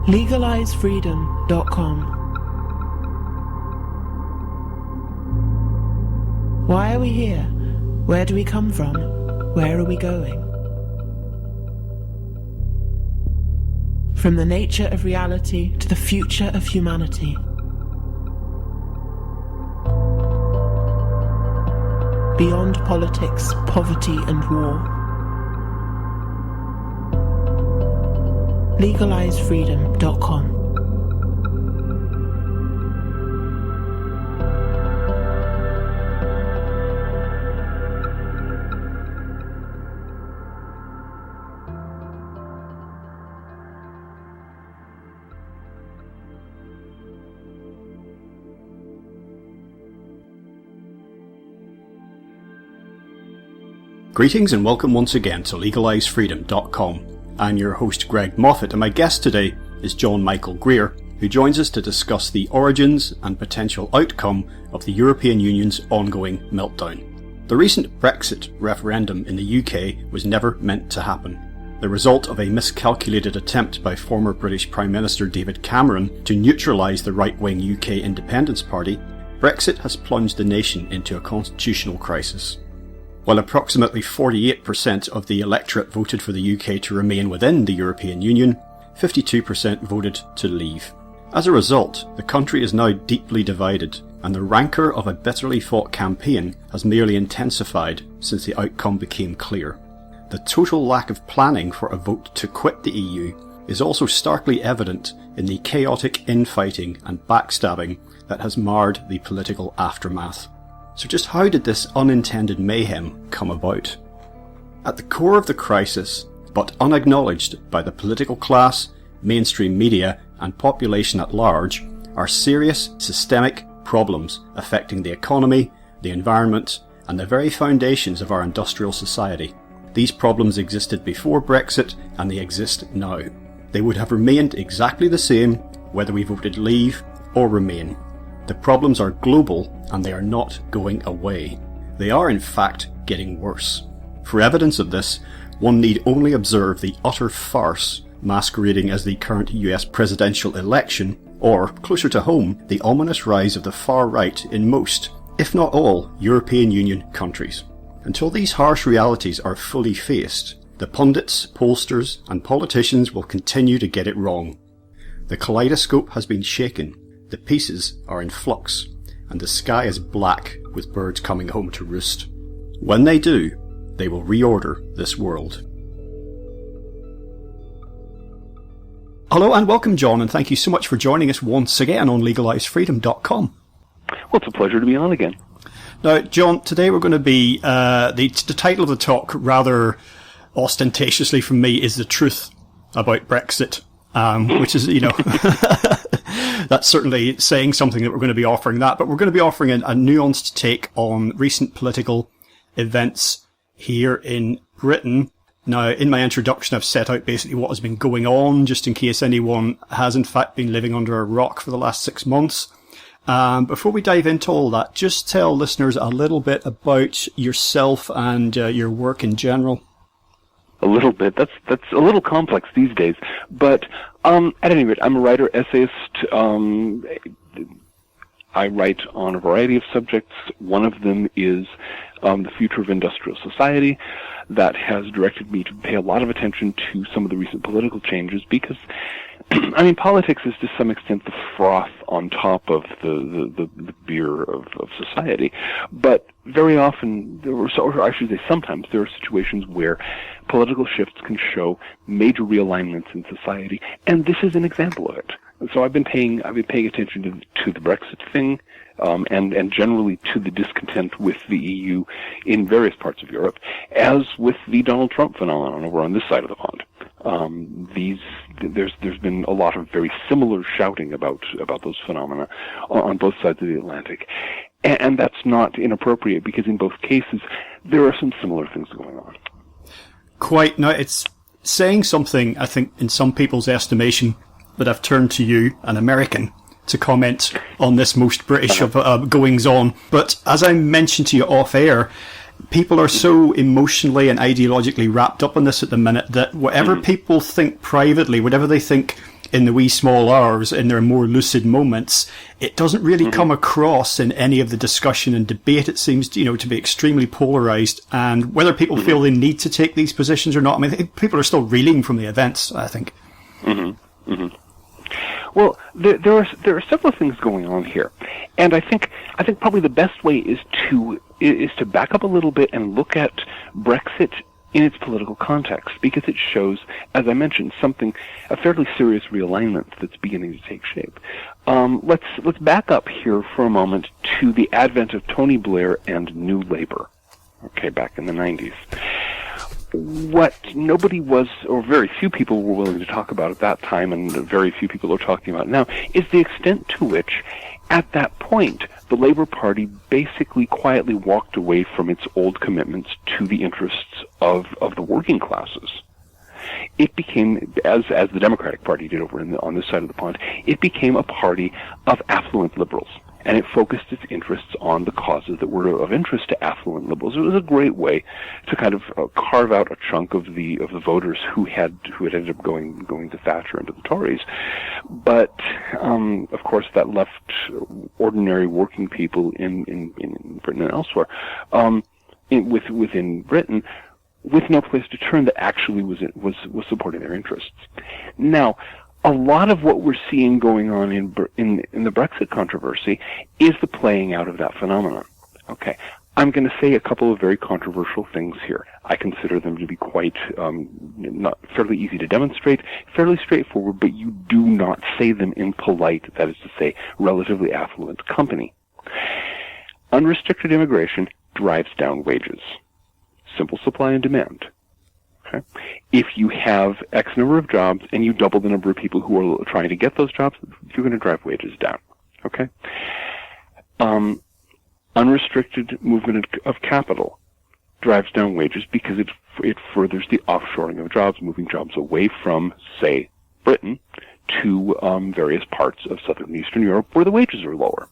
legalizefreedom.com. Why are we here? Where do we come from? Where are we going? From the nature of reality to the future of humanity. Beyond politics, poverty and war. legalizefreedom.com. Greetings and welcome once again to legalizefreedom.com. I'm your host Greg Moffat, and my guest today is John Michael Greer, who joins us to discuss the origins and potential outcome of the European Union's ongoing meltdown. The recent Brexit referendum in the UK was never meant to happen. The result of a miscalculated attempt by former British Prime Minister David Cameron to neutralize the right-wing UK Independence Party, Brexit has plunged the nation into a constitutional crisis. While approximately 48% of the electorate voted for the UK to remain within the European Union, 52% voted to leave. As a result, the country is now deeply divided, and the rancour of a bitterly fought campaign has merely intensified since the outcome became clear. The total lack of planning for a vote to quit the EU is also starkly evident in the chaotic infighting and backstabbing that has marred the political aftermath. So just how did this unintended mayhem come about? At the core of the crisis, but unacknowledged by the political class, mainstream media and population at large, are serious systemic problems affecting the economy, the environment and the very foundations of our industrial society. These problems existed before Brexit and they exist now. They would have remained exactly the same whether we voted leave or remain. The problems are global and they are not going away. They are in fact getting worse. For evidence of this, one need only observe the utter farce masquerading as the current US presidential election, or, closer to home, the ominous rise of the far right in most, if not all, European Union countries. Until these harsh realities are fully faced, the pundits, pollsters and politicians will continue to get it wrong. The kaleidoscope has been shaken. The pieces are in flux, and the sky is black with birds coming home to roost. When they do, they will reorder this world. Hello and welcome, John, and thank you so much for joining us once again on legalizefreedom.com. Well, it's a pleasure to be on again. Now, John, today we're going to be, the title of the talk, rather ostentatiously from me, is The Truth About Brexit, which is, that's certainly saying something that we're going to be offering that, but we're going to be offering a nuanced take on recent political events here in Britain. Now, in my introduction, I've set out basically what has been going on, just in case anyone has in fact been living under a rock for the last 6 months. Before we dive into all that, just tell listeners a little bit about yourself and your work in general. A little bit. That's a little complex these days. But at any rate, I'm a writer, essayist. I write on a variety of subjects. One of them is the future of industrial society. That has directed me to pay a lot of attention to some of the recent political changes because, I mean, politics is to some extent the froth on top of the beer of society. But very often, or I should say sometimes, there are situations where political shifts can show major realignments in society, and this is an example of it. So I've been paying attention to the Brexit thing, and generally to the discontent with the EU in various parts of Europe, as with the Donald Trump phenomenon over on this side of the pond. There's been a lot of very similar shouting about those phenomena on both sides of the Atlantic, and that's not inappropriate because in both cases there are some similar things going on. Quite. Now, it's saying something, I think, in some people's estimation, that I've turned to you, an American, to comment on this most British of goings-on. But as I mentioned to you off-air, people are so emotionally and ideologically wrapped up in this at the minute that whatever people think privately, whatever they think in the wee small hours, in their more lucid moments, it doesn't really come across in any of the discussion and debate. It seems, to be extremely polarized. And whether people feel they need to take these positions or not, I mean, people are still reeling from the events, I think. Well, there are several things going on here, and I think probably the best way is to back up a little bit and look at Brexit in its political context, because it shows, as I mentioned, a fairly serious realignment that's beginning to take shape. Let's back up here for a moment to the advent of Tony Blair and New Labour, back in the 90s. What nobody was, or very few people were willing to talk about at that time, and very few people are talking about now, is the extent to which, at that point, the Labour Party basically quietly walked away from its old commitments to the interests of the working classes. It became, as the Democratic Party did over on this side of the pond, it became a party of affluent liberals. And it focused its interests on the causes that were of interest to affluent liberals. It was a great way to kind of carve out a chunk of the voters who had ended up going to Thatcher and to the Tories. But of course, that left ordinary working people in Britain and elsewhere, within Britain, with no place to turn that actually was supporting their interests. Now, a lot of what we're seeing going on in the Brexit controversy is the playing out of that phenomenon. I'm going to say a couple of very controversial things here. I consider them to be quite not fairly easy to demonstrate, fairly straightforward, but you do not say them in polite, that is to say, relatively affluent company. Unrestricted immigration drives down wages. Simple supply and demand. If you have X number of jobs and you double the number of people who are trying to get those jobs, you're going to drive wages down. Unrestricted movement of capital drives down wages because it furthers the offshoring of jobs, moving jobs away from, say, Britain to various parts of Southern and Eastern Europe where the wages are lower.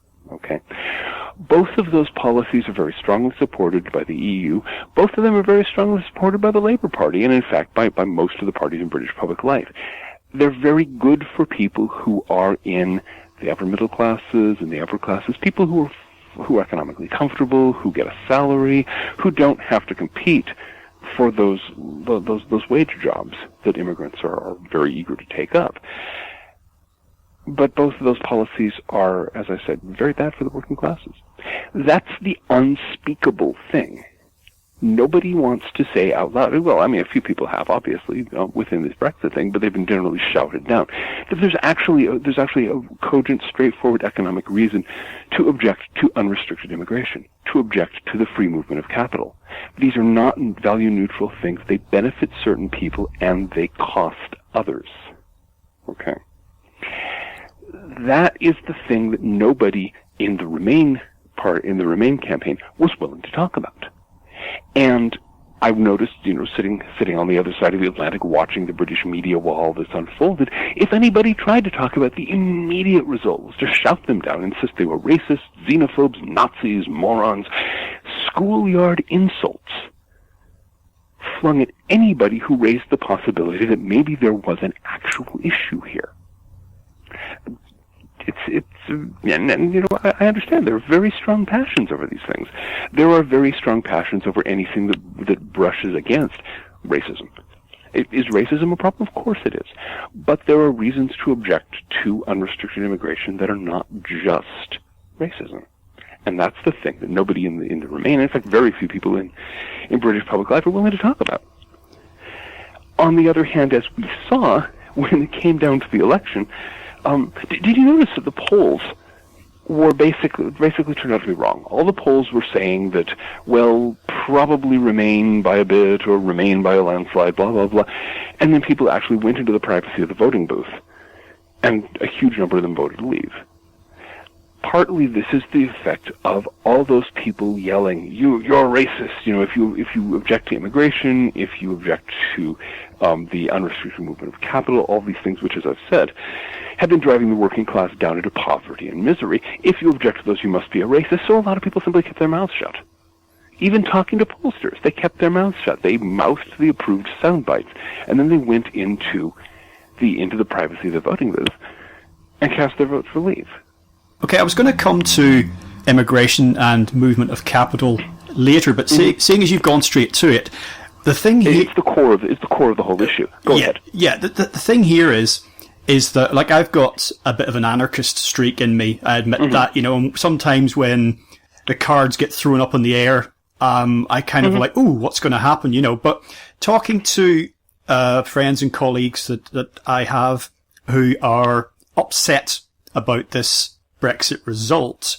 Both of those policies are very strongly supported by the EU. Both of them are very strongly supported by the Labour Party, and in fact by most of the parties in British public life. They're very good for people who are in the upper middle classes and the upper classes, people who are economically comfortable, who get a salary, who don't have to compete for those wage jobs that immigrants are very eager to take up. But both of those policies are, as I said, very bad for the working classes. That's the unspeakable thing. Nobody wants to say out loud, well, I mean, a few people have, obviously, within this Brexit thing, but they've been generally shouted down. But there's actually a cogent, straightforward economic reason to object to unrestricted immigration, to object to the free movement of capital. These are not value-neutral things. They benefit certain people, and they cost others. That is the thing that nobody in the Remain campaign was willing to talk about. And I've noticed, sitting on the other side of the Atlantic watching the British media while all this unfolded, if anybody tried to talk about, the immediate result was to shout them down, insist they were racists, xenophobes, Nazis, morons, schoolyard insults flung at anybody who raised the possibility that maybe there was an actual issue here. I understand there are very strong passions over these things. There are very strong passions over anything that brushes against racism. Is racism a problem? Of course it is. But there are reasons to object to unrestricted immigration that are not just racism. And that's the thing that nobody in the Remain, in fact, very few people in British public life are willing to talk about. On the other hand, as we saw, when it came down to the election, did you notice that the polls were basically turned out to be wrong? All the polls were saying that, well, probably Remain by a bit or Remain by a landslide, blah, blah, blah. And then people actually went into the privacy of the voting booth, and a huge number of them voted to leave. Partly this is the effect of all those people yelling, you're racist, if you object to immigration, if you object to the unrestricted movement of capital, all these things which, as I've said, have been driving the working class down into poverty and misery. If you object to those, you must be a racist. So a lot of people simply kept their mouths shut. Even talking to pollsters, they kept their mouths shut. They mouthed the approved sound bites, and then they went into into the privacy of the voting booth and cast their vote for leave. Okay, I was going to come to immigration and movement of capital later, but seeing as you've gone straight to it, the thing here... It's the core of the whole issue. Go ahead. Yeah, the thing here is that, like, I've got a bit of an anarchist streak in me. I admit that, and sometimes when the cards get thrown up in the air, I kind of like, ooh, what's going to happen, but talking to friends and colleagues that I have who are upset about this Brexit result,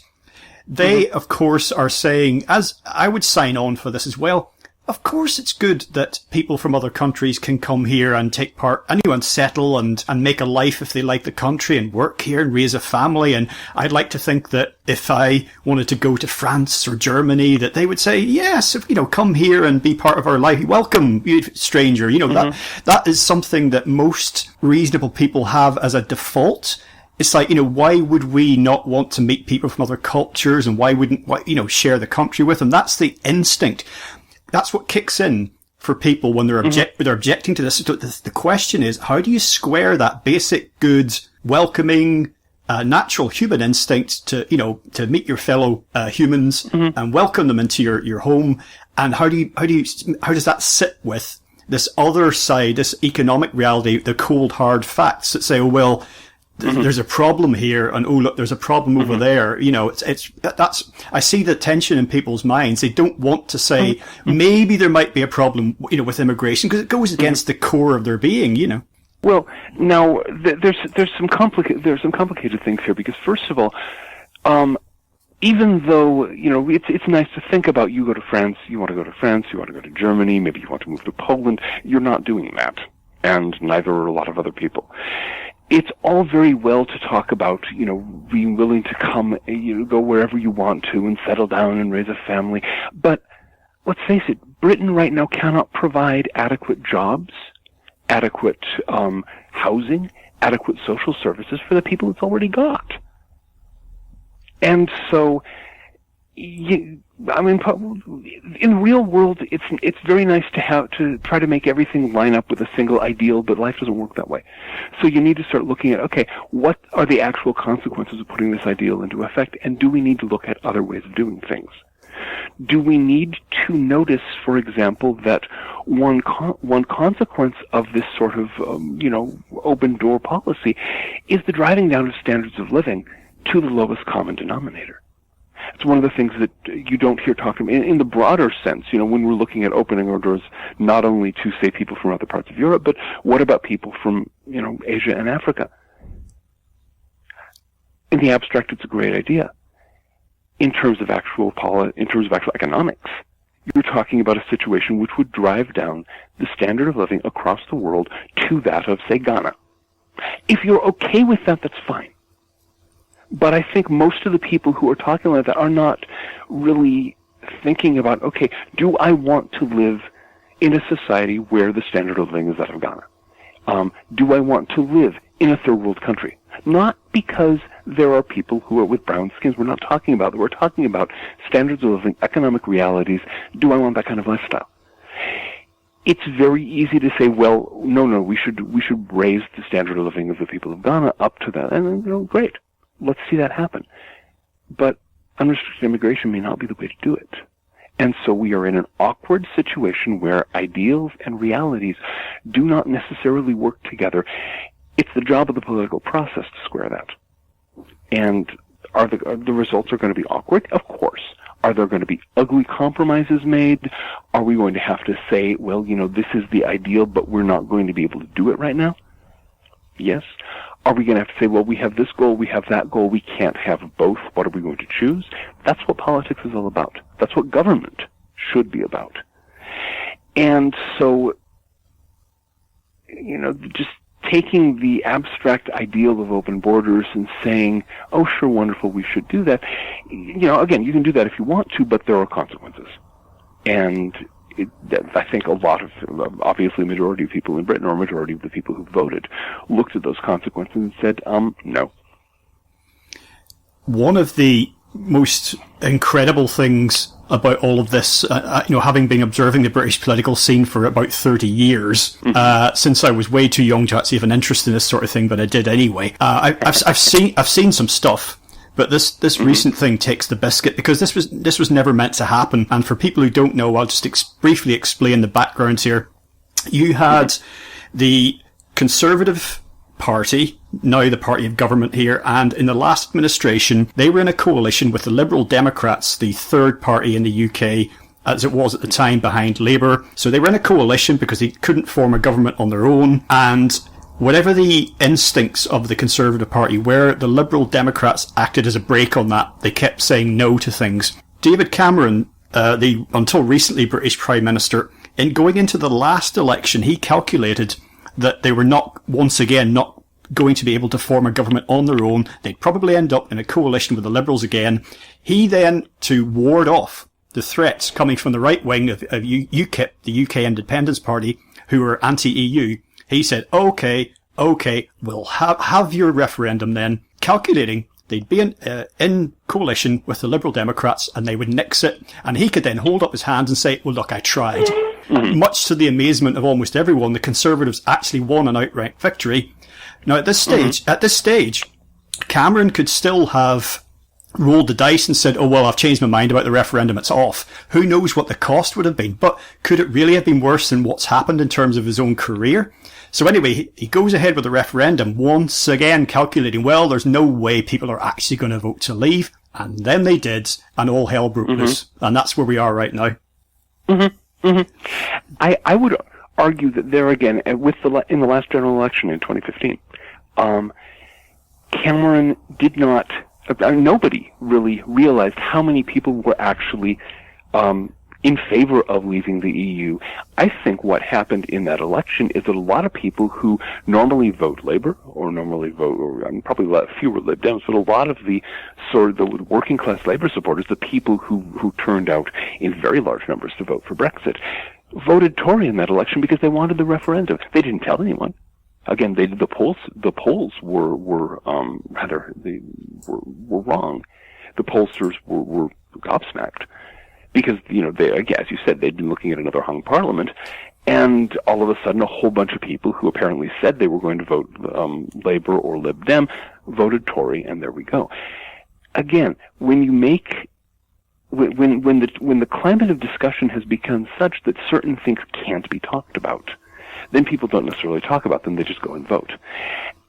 they, of course, are saying, as I would sign on for this as well, of course it's good that people from other countries can come here and take part, and settle and make a life if they like the country and work here and raise a family. And I'd like to think that if I wanted to go to France or Germany, that they would say, yes, come here and be part of our life. Welcome, you stranger. That is something that most reasonable people have as a default. It's like, why would we not want to meet people from other cultures, and why wouldn't, share the country with them? That's the instinct. That's what kicks in for people when they're objecting to this. The question is, how do you square that basic, good, welcoming, natural human instinct to meet your fellow humans and welcome them into your home? And how does that sit with this other side, this economic reality, the cold hard facts that say, oh well, there's a problem here, and oh look, there's a problem over there. That's I see the tension in people's minds. They don't want to say maybe there might be a problem, with immigration, because it goes against the core of their being. Well, now there's some complicated things here, because first of all, even though it's nice to think about, you go to France, you want to go to France, you want to go to Germany, maybe you want to move to Poland. You're not doing that, and neither are a lot of other people. It's all very well to talk about, being willing to come, go wherever you want to and settle down and raise a family. But let's face it, Britain right now cannot provide adequate jobs, adequate housing, adequate social services for the people it's already got. And so, in the real world, it's very nice to try to make everything line up with a single ideal, but life doesn't work that way. So you need to start looking at, okay, what are the actual consequences of putting this ideal into effect, and do we need to look at other ways of doing things? Do we need to notice, for example, that one consequence of this sort of, open door policy is the driving down of standards of living to the lowest common denominator? It's one of the things that you don't hear talked about in the broader sense, when we're looking at opening our doors not only to, say, people from other parts of Europe, but what about people from, Asia and Africa? In the abstract, it's a great idea. In terms of actual economics, you're talking about a situation which would drive down the standard of living across the world to that of, say, Ghana. If you're okay with that, that's fine. But I think most of the people who are talking like that are not really thinking about, okay, do I want to live in a society where the standard of living is that of Ghana? Do I want to live in a third world country? Not because there are people who are with brown skins. We're not talking about that. We're talking about standards of living, economic realities. Do I want that kind of lifestyle? It's very easy to say, well, no, we should raise the standard of living of the people of Ghana up to that. And, great. Let's see that happen. But unrestricted immigration may not be the way to do it. And so we are in an awkward situation where ideals and realities do not necessarily work together. It's the job of the political process to square that. And are the results are going to be awkward? Of course. Are there going to be ugly compromises made? Are we going to have to say, well, this is the ideal, but we're not going to be able to do it right now? Yes. Are we going to have to say, well, we have this goal, we have that goal, we can't have both, what are we going to choose? That's what politics is all about. That's what government should be about. And so, just taking the abstract ideal of open borders and saying, oh, sure, wonderful, we should do that. Again, you can do that if you want to, but there are consequences. And I think a lot of, obviously, a majority of people in Britain, or a majority of the people who voted, looked at those consequences and said, no. One of the most incredible things about all of this, having been observing the British political scene for about 30 years, since I was way too young to actually have an interest in this sort of thing, but I did anyway. I've seen some stuff, but this recent thing takes the biscuit, because this was never meant to happen. And for people who don't know, I'll just briefly explain the background here. You had the Conservative Party, now the party of government here, and in the last administration, they were in a coalition with the Liberal Democrats, the third party in the UK, as it was at the time, behind Labour. So they were in a coalition because they couldn't form a government on their own, and whatever the instincts of the Conservative Party were, the Liberal Democrats acted as a brake on that. They kept saying no to things. David Cameron, the until recently British Prime Minister, in going into the last election, he calculated that they were not going to be able to form a government on their own. They'd probably end up in a coalition with the Liberals again. He then, to ward off the threats coming from the right wing of UKIP, the UK Independence Party, who were anti-EU, he said, okay, we'll have your referendum then, calculating they'd be in coalition with the Liberal Democrats and they would nix it. And he could then hold up his hands and say, well, look, I tried. Mm-hmm. Much to the amazement of almost everyone, the Conservatives actually won an outright victory. Now, at this stage, Cameron could still have rolled the dice and said, oh, well, I've changed my mind about the referendum, it's off. Who knows what the cost would have been? But could it really have been worse than what's happened in terms of his own career? So anyway, he goes ahead with the referendum, once again calculating, well, there's no way people are actually going to vote to leave. And then they did, and all hell broke loose. And that's where we are right now. Mm-hmm. Mm-hmm. I would argue that there again, in the last general election in 2015, Cameron did not, nobody really realized how many people were actually in favor of leaving the EU. I think what happened in that election is that a lot of people who normally vote Labour, or normally vote, or probably a lot fewer Lib Dems, but a lot of the sort of the working class Labour supporters, the people who turned out in very large numbers to vote for Brexit, voted Tory in that election because they wanted the referendum. They didn't tell anyone. Again, the polls were wrong. The pollsters were gobsmacked. Because, as you said, they'd been looking at another hung parliament, and all of a sudden a whole bunch of people who apparently said they were going to vote Labour or Lib Dem voted Tory, and there we go. Again, when you make, when the climate of discussion has become such that certain things can't be talked about, then people don't necessarily talk about them, they just go and vote.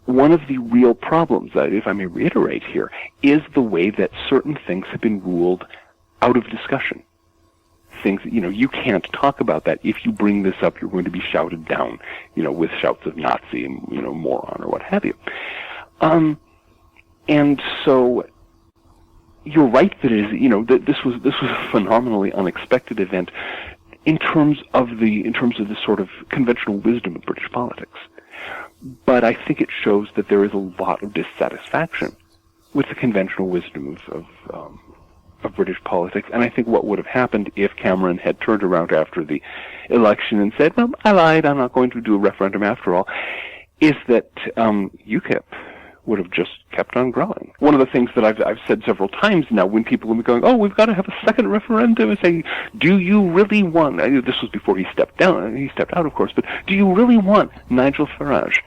One of the real problems, if I may reiterate here, is the way that certain things have been ruled out of discussion. Things, you can't talk about that. If you bring this up, you're going to be shouted down, with shouts of Nazi and, moron or what have you. And so you're right that it is, that this was a phenomenally unexpected event in terms of the sort of conventional wisdom of British politics. But I think it shows that there is a lot of dissatisfaction with the conventional wisdom of British politics, and I think what would have happened if Cameron had turned around after the election and said, well, I lied, I'm not going to do a referendum after all, is that UKIP would have just kept on growing. One of the things that I've said several times now when people have been going, oh, we've got to have a second referendum, and saying, do you really want, this was before he stepped out, of course, but do you really want Nigel Farage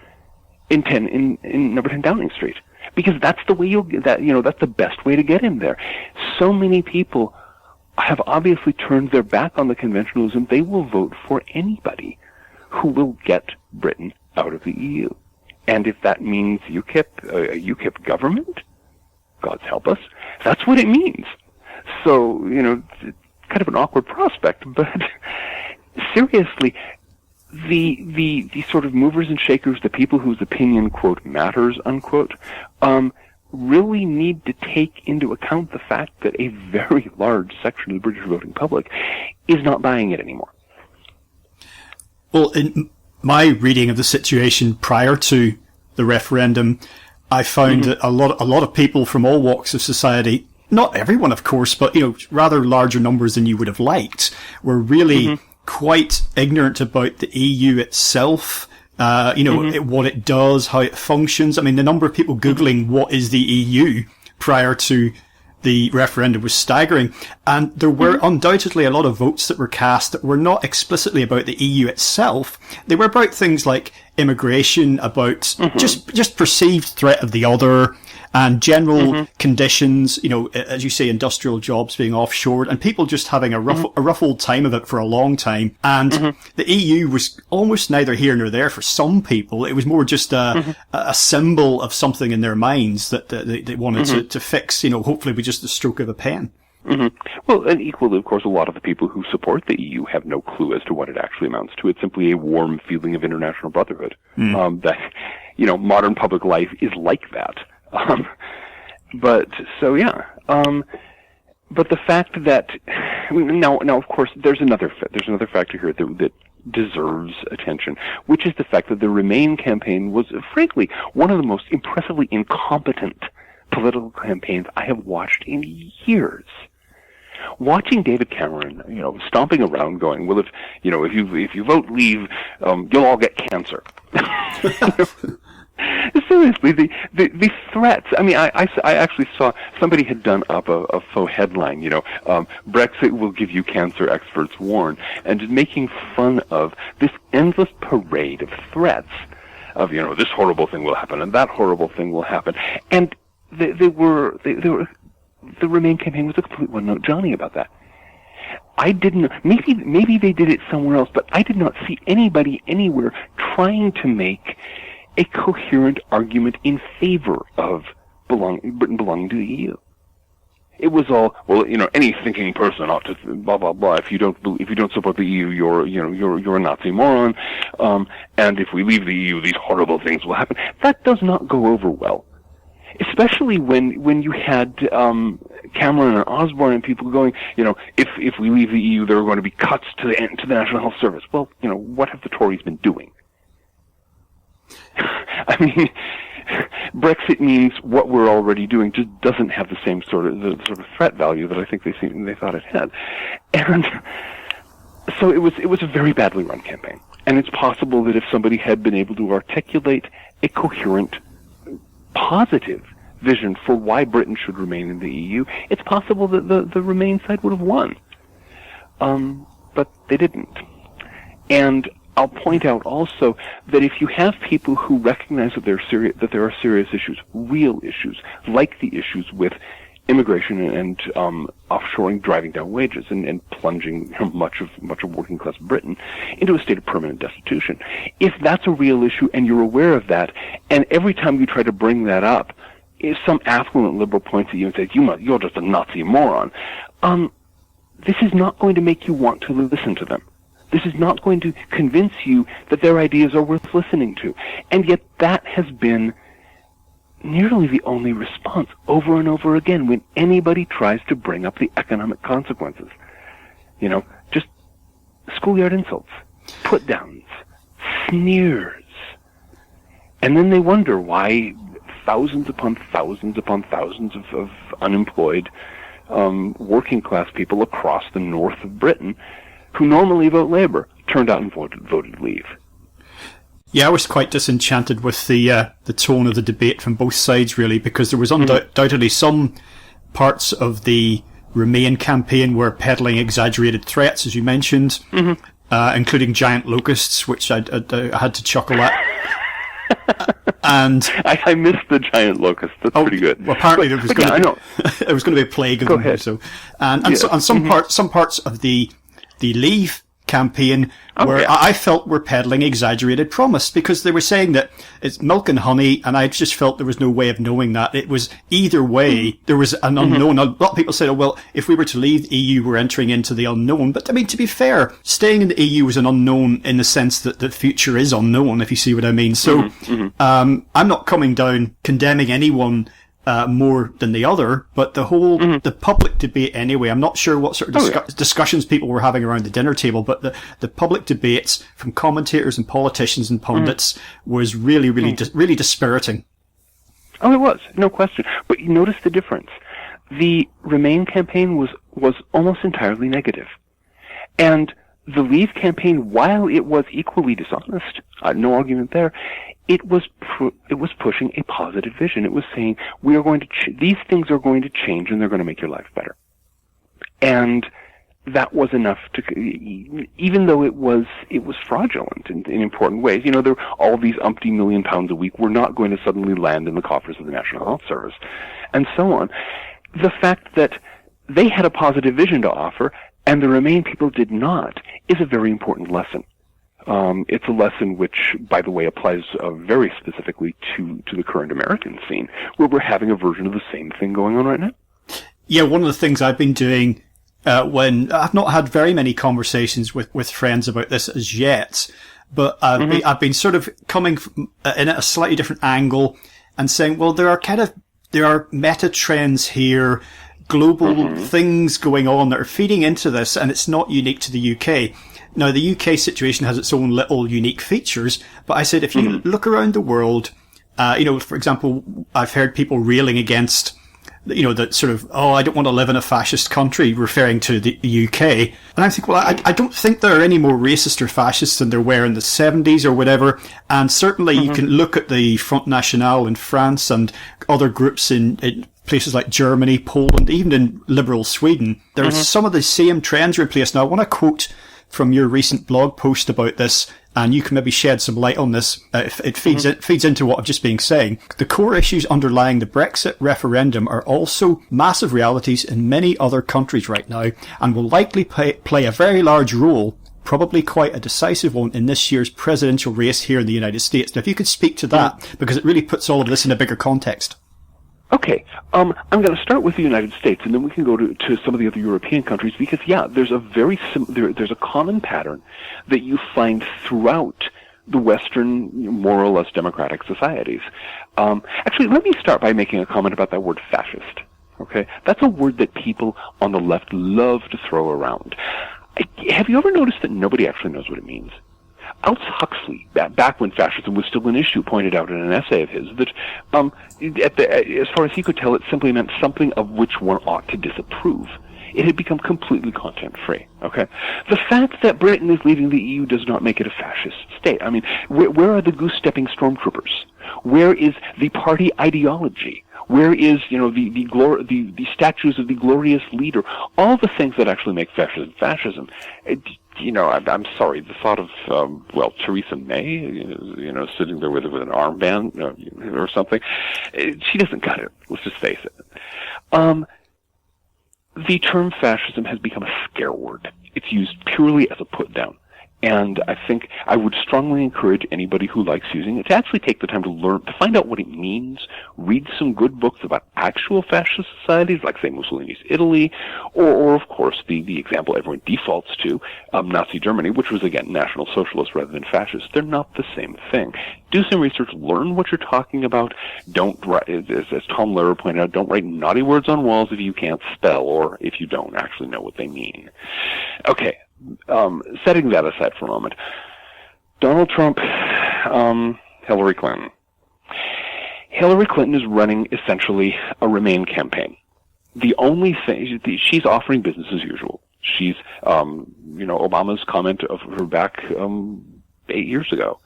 in number 10 Downing Street? Because that's the way that's the best way to get him there. So many people have obviously turned their back on the conventionalism. They will vote for anybody who will get Britain out of the EU. And if that means UKIP, a UKIP government, God's help us, that's what it means. So, it's kind of an awkward prospect, but seriously, the sort of movers and shakers, the people whose opinion, quote, matters, unquote, really need to take into account the fact that a very large section of the British voting public is not buying it anymore. Well, in my reading of the situation prior to the referendum, I found that a lot of people from all walks of society, not everyone, of course, but, rather larger numbers than you would have liked, were really quite ignorant about the EU itself, what it does, how it functions. I mean, the number of people Googling what is the EU prior to the referendum was staggering. And there were undoubtedly a lot of votes that were cast that were not explicitly about the EU itself. They were about things like immigration, about just perceived threat of the other, and general conditions, you know, as you say, industrial jobs being offshored, and people just having a rough old time of it for a long time. And the EU was almost neither here nor there for some people. It was more just a symbol of something in their minds that they wanted to fix, you know, hopefully with just the stroke of a pen. Well, and equally, of course, a lot of the people who support the EU have no clue as to what it actually amounts to. It's simply a warm feeling of international brotherhood. That, you know, modern public life is like that. But the fact that now, of course, there's another factor here that deserves attention, which is the fact that the Remain campaign was, frankly, one of the most impressively incompetent political campaigns I have watched in years. Watching David Cameron, you know, stomping around going, well, if you vote Leave, you'll all get cancer. Seriously, the threats. I mean, I actually saw somebody had done up a faux headline, you know, Brexit will give you cancer, experts warn, and making fun of this endless parade of threats of, you know, this horrible thing will happen and that horrible thing will happen. And the Remain campaign was a complete one-note Johnny about that. I didn't. Maybe they did it somewhere else, but I did not see anybody anywhere trying to make a coherent argument in favor of Britain belonging to the EU. It was all, well, you know, any thinking person ought to blah blah blah. If you don't support the EU, you're a Nazi moron. And if we leave the EU, these horrible things will happen. That does not go over well. Especially when you had Cameron and Osborne and people going, you know, if we leave the EU, there are going to be cuts to the National Health Service. Well, you know, what have the Tories been doing? I mean, Brexit means what we're already doing just doesn't have the same sort of threat value that I think they thought it had, and so it was a very badly run campaign. And it's possible that if somebody had been able to articulate a coherent, positive vision for why Britain should remain in the EU, it's possible that the Remain side would have won. But they didn't. And I'll point out also that if you have people who recognize that there are serious issues, real issues, like the issues with immigration and offshoring driving down wages and plunging much of working class Britain into a state of permanent destitution. If that's a real issue and you're aware of that, and every time you try to bring that up, if some affluent liberal points at you and says, you're just a Nazi moron, this is not going to make you want to listen to them. This is not going to convince you that their ideas are worth listening to. And yet that has been nearly the only response over and over again when anybody tries to bring up the economic consequences. You know, just schoolyard insults, put-downs, sneers. And then they wonder why thousands upon thousands upon thousands of unemployed working class people across the north of Britain who normally vote Labour turned out and voted Leave. Yeah, I was quite disenchanted with the tone of the debate from both sides, really, because there was undoubtedly some parts of the Remain campaign were peddling exaggerated threats, as you mentioned, including giant locusts, which I had to chuckle at. And I missed the giant locust. That's pretty good. Well, apparently there was going to be a plague of them. Ahead. So, and some parts of the Leave campaign where I felt were peddling exaggerated promise, because they were saying that it's milk and honey, and I just felt there was no way of knowing that. It was either way, there was an unknown. A lot of people said, oh, well, if we were to leave the EU, we're entering into the unknown. But I mean, to be fair, staying in the EU is an unknown in the sense that the future is unknown, if you see what I mean. So, I'm not coming down condemning anyone more than the other, but the whole, the public debate anyway, I'm not sure what sort of discussions people were having around the dinner table, but the public debates from commentators and politicians and pundits was really dispiriting. Oh, it was, no question. But you notice the difference. The Remain campaign was almost entirely negative. And the Leave campaign, while it was equally dishonest, no argument there, it was pushing a positive vision. It was saying, we are going to these things are going to change, and they're going to make your life better. And that was enough to, even though it was fraudulent in important ways. You know, there all these umpty million pounds a week were not going to suddenly land in the coffers of the National Health Service, and so on. The fact that they had a positive vision to offer, and the Remain people did not, is a very important lesson. It's a lesson which, by the way, applies very specifically to the current American scene, where we're having a version of the same thing going on right now. Yeah, one of the things I've been doing when I've not had very many conversations with friends about this as yet, but I've been sort of coming in at a slightly different angle and saying, well, there are meta trends here, global things going on that are feeding into this, and it's not unique to the UK. Now, the UK situation has its own little unique features, but I said if you look around the world, for example, I've heard people railing against, that sort of, I don't want to live in a fascist country, referring to the UK. And I think, well, I don't think there are any more racist or fascist than there were in the 70s or whatever. And certainly you can look at the Front National in France and other groups in places like Germany, Poland, even in liberal Sweden. There are some of the same trends are in place. Now, I want to quote from your recent blog post about this, and you can maybe shed some light on this. It feeds into what I've just been saying. The core issues underlying the Brexit referendum are also massive realities in many other countries right now, and will likely play a very large role, probably quite a decisive one, in this year's presidential race here in the United States. Now, if you could speak to that, because it really puts all of this in a bigger context. Okay, I'm going to start with the United States, and then we can go to some of the other European countries, because there's a there's a common pattern that you find throughout the Western, more or less democratic societies. Actually, let me start by making a comment about that word fascist. Okay, that's a word that people on the left love to throw around. Have you ever noticed that nobody actually knows what it means? Aldous Huxley, back when fascism was still an issue, pointed out in an essay of his that, as far as he could tell, it simply meant something of which one ought to disapprove. It had become completely content-free. Okay, the fact that Britain is leaving the EU does not make it a fascist state. I mean, where are the goose-stepping stormtroopers? Where is the party ideology? Where is, the statues of the glorious leader? All the things that actually make fascism. I'm sorry, the thought of, Theresa May, sitting there with an armband or something, she doesn't cut it, let's just face it. The term fascism has become a scare word. It's used purely as a put-down. And I think I would strongly encourage anybody who likes using it to actually take the time to learn, to find out what it means, read some good books about actual fascist societies, like, say, Mussolini's Italy, or of course, the example everyone defaults to, Nazi Germany, which was, again, National Socialist rather than fascist. They're not the same thing. Do some research, learn what you're talking about. Don't write, as Tom Lehrer pointed out, don't write naughty words on walls if you can't spell, or if you don't actually know what they mean. Okay. Setting that aside for a moment, Donald Trump, Hillary Clinton. Hillary Clinton is running essentially a Remain campaign. The only thing, she's offering business as usual. She's, Obama's comment of her back 8 years ago.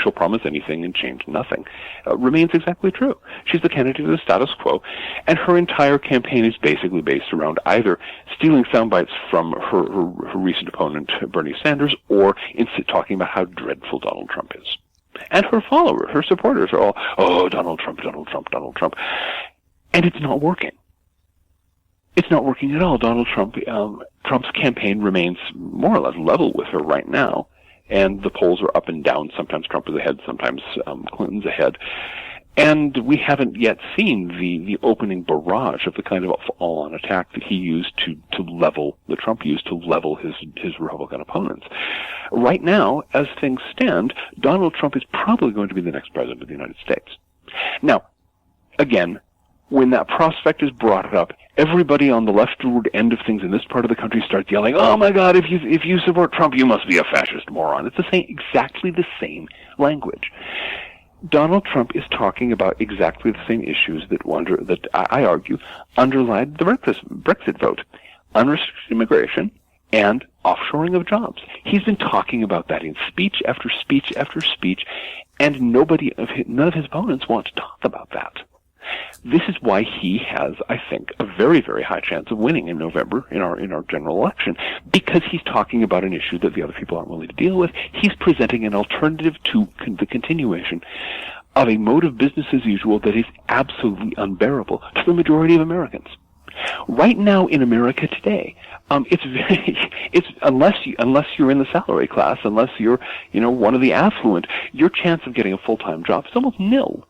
She'll promise anything and change nothing. Remains exactly true. She's the candidate of the status quo, and her entire campaign is basically based around either stealing sound bites from her recent opponent, Bernie Sanders, or talking about how dreadful Donald Trump is. And her followers, her supporters are all, Donald Trump, Donald Trump, Donald Trump. And it's not working. It's not working at all. Donald Trump, Trump's campaign remains more or less level with her right now. And the polls are up and down. Sometimes Trump is ahead, sometimes Clinton's ahead. And we haven't yet seen the opening barrage of the kind of all-on attack that he used that Trump used to level his Republican opponents. Right now, as things stand, Donald Trump is probably going to be the next president of the United States. Now, again, when that prospect is brought up, everybody on the leftward end of things in this part of the country starts yelling, "Oh my God! If you support Trump, you must be a fascist moron." It's exactly the same language. Donald Trump is talking about exactly the same issues that I argue underlie the Brexit vote: unrestricted immigration and offshoring of jobs. He's been talking about that in speech after speech after speech, and none of his opponents want to talk about that. This is why he has, I think, a very, very high chance of winning in November in our general election, because he's talking about an issue that the other people aren't willing to deal with. He's presenting an alternative to the continuation of a mode of business as usual that is absolutely unbearable to the majority of Americans. Right now in America today, it's unless you're in the salary class, unless you're one of the affluent, your chance of getting a full-time job is almost nil.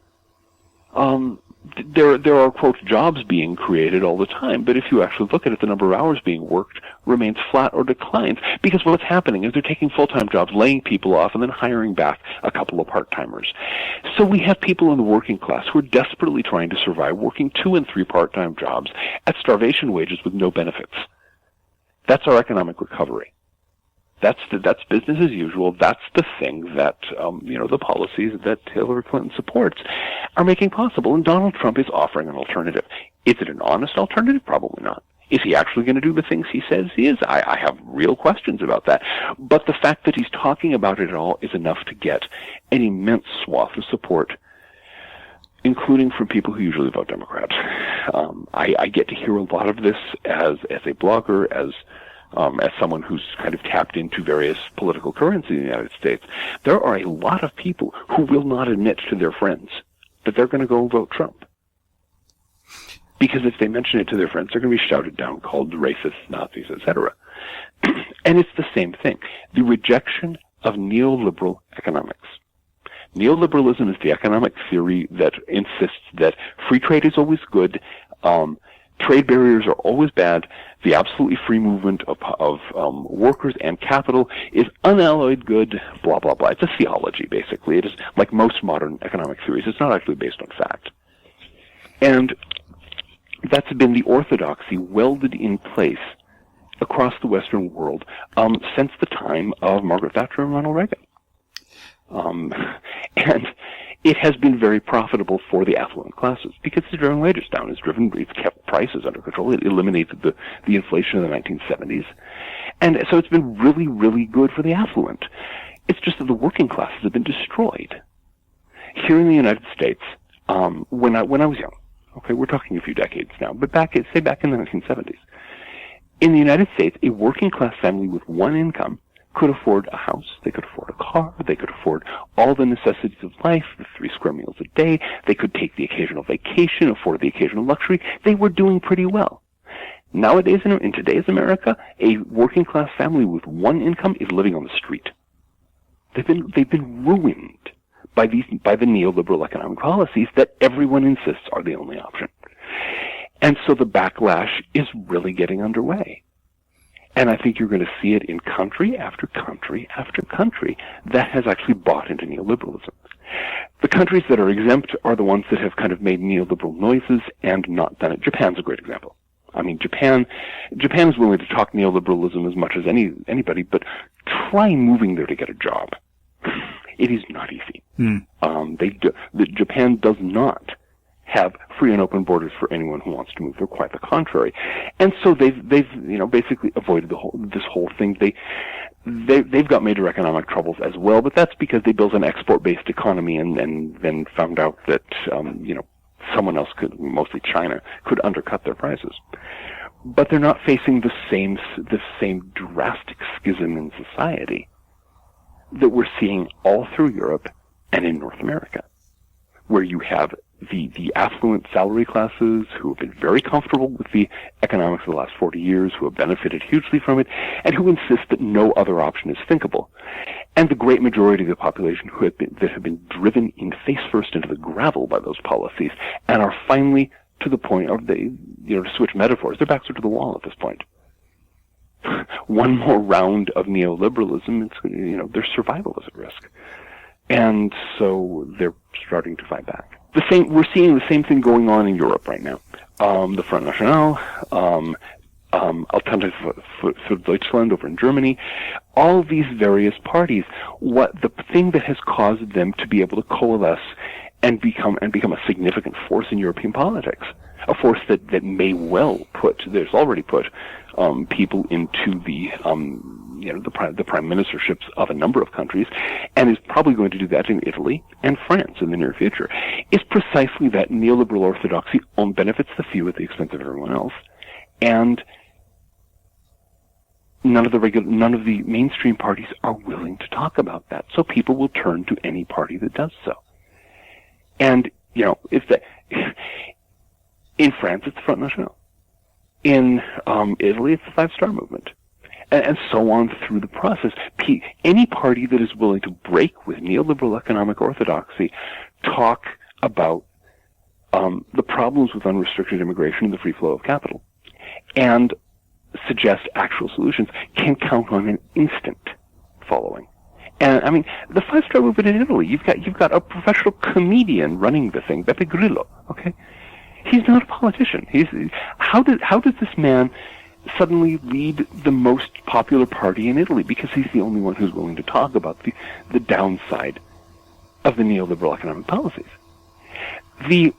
There are, quote, jobs being created all the time, but if you actually look at it, the number of hours being worked remains flat or declines, because what's happening is they're taking full-time jobs, laying people off, and then hiring back a couple of part-timers. So we have people in the working class who are desperately trying to survive, working 2 and 3 part-time jobs at starvation wages with no benefits. That's our economic recovery. That's business as usual. That's the thing that the policies that Hillary Clinton supports are making possible, and Donald Trump is offering an alternative. Is it an honest alternative? Probably not. Is he actually going to do the things he says he is? I have real questions about that. But the fact that he's talking about it at all is enough to get an immense swath of support, including from people who usually vote Democrat. I get to hear a lot of this as a blogger, as someone who's kind of tapped into various political currents in the United States. There are a lot of people who will not admit to their friends that they're going to go vote Trump. Because if they mention it to their friends, they're going to be shouted down, called racists, Nazis, etc. And it's the same thing. The rejection of neoliberal economics. Neoliberalism is the economic theory that insists that free trade is always good, trade barriers are always bad, the absolutely free movement of workers and capital is unalloyed good, blah, blah, blah. It's a theology, basically. It is like most modern economic theories. It's not actually based on fact. And that's been the orthodoxy welded in place across the Western world since the time of Margaret Thatcher and Ronald Reagan. And it has been very profitable for the affluent classes because it's driven wages down. It's kept prices under control. It eliminated the inflation of the 1970s. And so it's been really, really good for the affluent. It's just that the working classes have been destroyed. Here in the United States, when I was young, okay, we're talking a few decades now, but back in the 1970s, in the United States, a working class family with one income could afford a house, they could afford a car, they could afford all the necessities of life, the 3 square meals a day, they could take the occasional vacation, afford the occasional luxury. They were doing pretty well. Nowadays, in today's America, a working class family with one income is living on the street. They've been ruined by the neoliberal economic policies that everyone insists are the only option. And so the backlash is really getting underway. And I think you're going to see it in country after country after country that has actually bought into neoliberalism. The countries that are exempt are the ones that have kind of made neoliberal noises and not done it. Japan's a great example. I mean, Japan is willing to talk neoliberalism as much as anybody, but try moving there to get a job. It is not easy. Japan does not have free and open borders for anyone who wants to move. They're quite the contrary. And so they've basically avoided this whole thing. They've got major economic troubles as well, but that's because they built an export-based economy and then found out that someone else could, mostly China, could undercut their prices. But they're not facing the same drastic schism in society that we're seeing all through Europe and in North America, where you have the affluent salary classes who have been very comfortable with the economics of the last 40 years, who have benefited hugely from it, and who insist that no other option is thinkable. And the great majority of the population that have been driven in face first into the gravel by those policies and are finally to the point of to switch metaphors, their backs are to the wall at this point. One more round of neoliberalism, their survival is at risk. And so they're starting to fight back. We're seeing the same thing going on in Europe right now. The Front National, Alternative für Deutschland over in Germany, all these various parties, the thing that has caused them to be able to coalesce and become a significant force in European politics, a force that may well there's already put people into the the prime ministerships of a number of countries, and is probably going to do that in Italy and France in the near future, is precisely that neoliberal orthodoxy benefits the few at the expense of everyone else, and none of the mainstream parties are willing to talk about that. So people will turn to any party that does so. And in France, it's the Front National. In Italy, it's the Five Star Movement. And so on through the process. Any party that is willing to break with neoliberal economic orthodoxy, talk about the problems with unrestricted immigration and the free flow of capital, and suggest actual solutions, can count on an instant following. And I mean, the Five Star Movement in Italy, you've got a professional comedian running the thing, Beppe Grillo. Okay, he's not a politician. How does this man suddenly lead the most popular party in Italy? Because he's the only one who's willing to talk about the downside of the neoliberal economic policies. The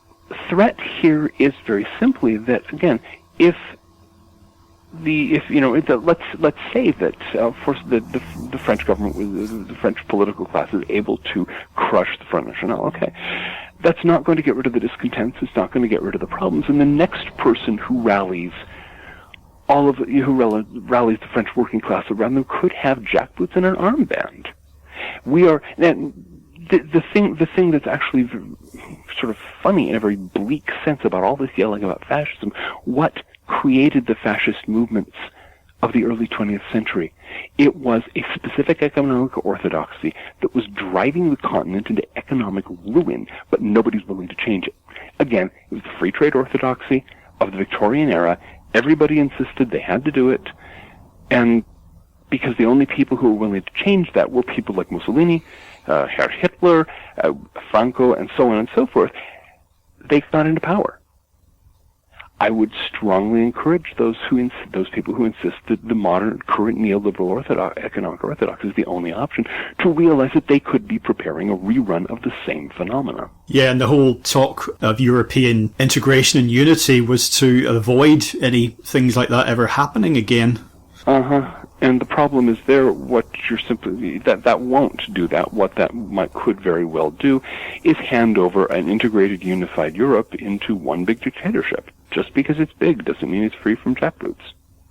threat here is very simply that, again, let's say that for the French government, the French political class is able to crush the Front National. Okay, that's not going to get rid of the discontents. It's not going to get rid of the problems. And the next person who rallies rallies the French working class around them could have jackboots and an armband. The thing that's actually sort of funny in a very bleak sense about all this yelling about fascism, what created the fascist movements of the early 20th century? It was a specific economic orthodoxy that was driving the continent into economic ruin, but nobody's willing to change it. Again, it was the free trade orthodoxy of the Victorian era. Everybody insisted they had to do it, and because the only people who were willing to change that were people like Mussolini, Herr Hitler, Franco, and so on and so forth, they got into power. I would strongly encourage those people who insist that the modern, current neoliberal economic orthodoxy is the only option, to realize that they could be preparing a rerun of the same phenomena. Yeah, and the whole talk of European integration and unity was to avoid any things like that ever happening again. And the problem is that won't do that. What that could very well do is hand over an integrated, unified Europe into one big dictatorship. Just because it's big doesn't mean it's free from jackboots.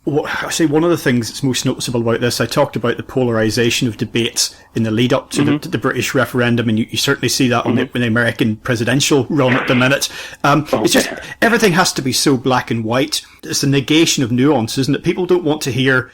Well, I say one of the things that's most noticeable about this, I talked about the polarisation of debates in the lead up to the British referendum, and you certainly see that on the American presidential run at the minute. It's just, everything has to be so black and white. It's the negation of nuance, isn't it? People don't want to hear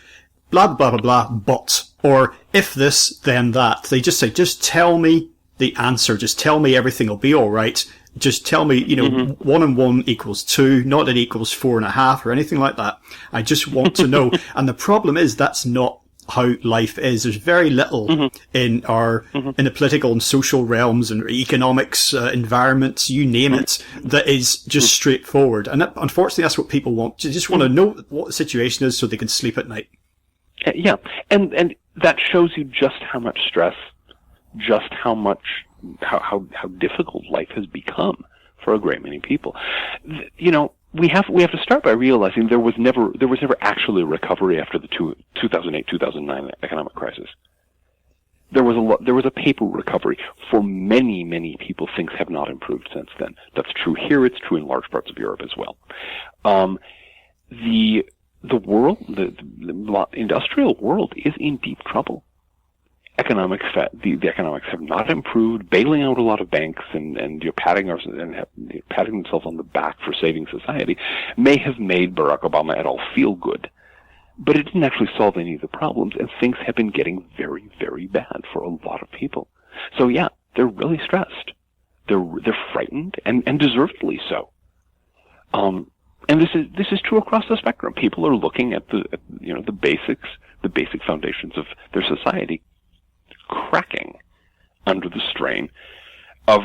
blah, blah, blah, blah, but, or if this, then that. They just say, just tell me the answer. Just tell me everything will be all right. Just tell me, 1 and 1 equals 2, not it equals 4.5 or anything like that. I just want to know. And the problem is that's not how life is. There's very little in our, in the political and social realms and economics, environments, you name it, that is just straightforward. And unfortunately, that's what people want. They just want to know what the situation is so they can sleep at night. Yeah. And that shows you just how much stress, just how difficult life has become for a great many people. We have to start by realizing there was never actually a recovery after the 2008-2009 economic crisis. There was a paper recovery. For many people, things have not improved since then. That's true here. It's true in large parts of Europe as well. The industrial world is in deep trouble. The economics have not improved, bailing out a lot of banks and patting themselves on the back for saving society may have made Barack Obama et al. Feel good, but it didn't actually solve any of the problems, and things have been getting very, very bad for a lot of people. So yeah, they're really stressed. They're frightened, and deservedly so. And this is true across the spectrum. People are looking at the basic foundations of their society cracking under the strain of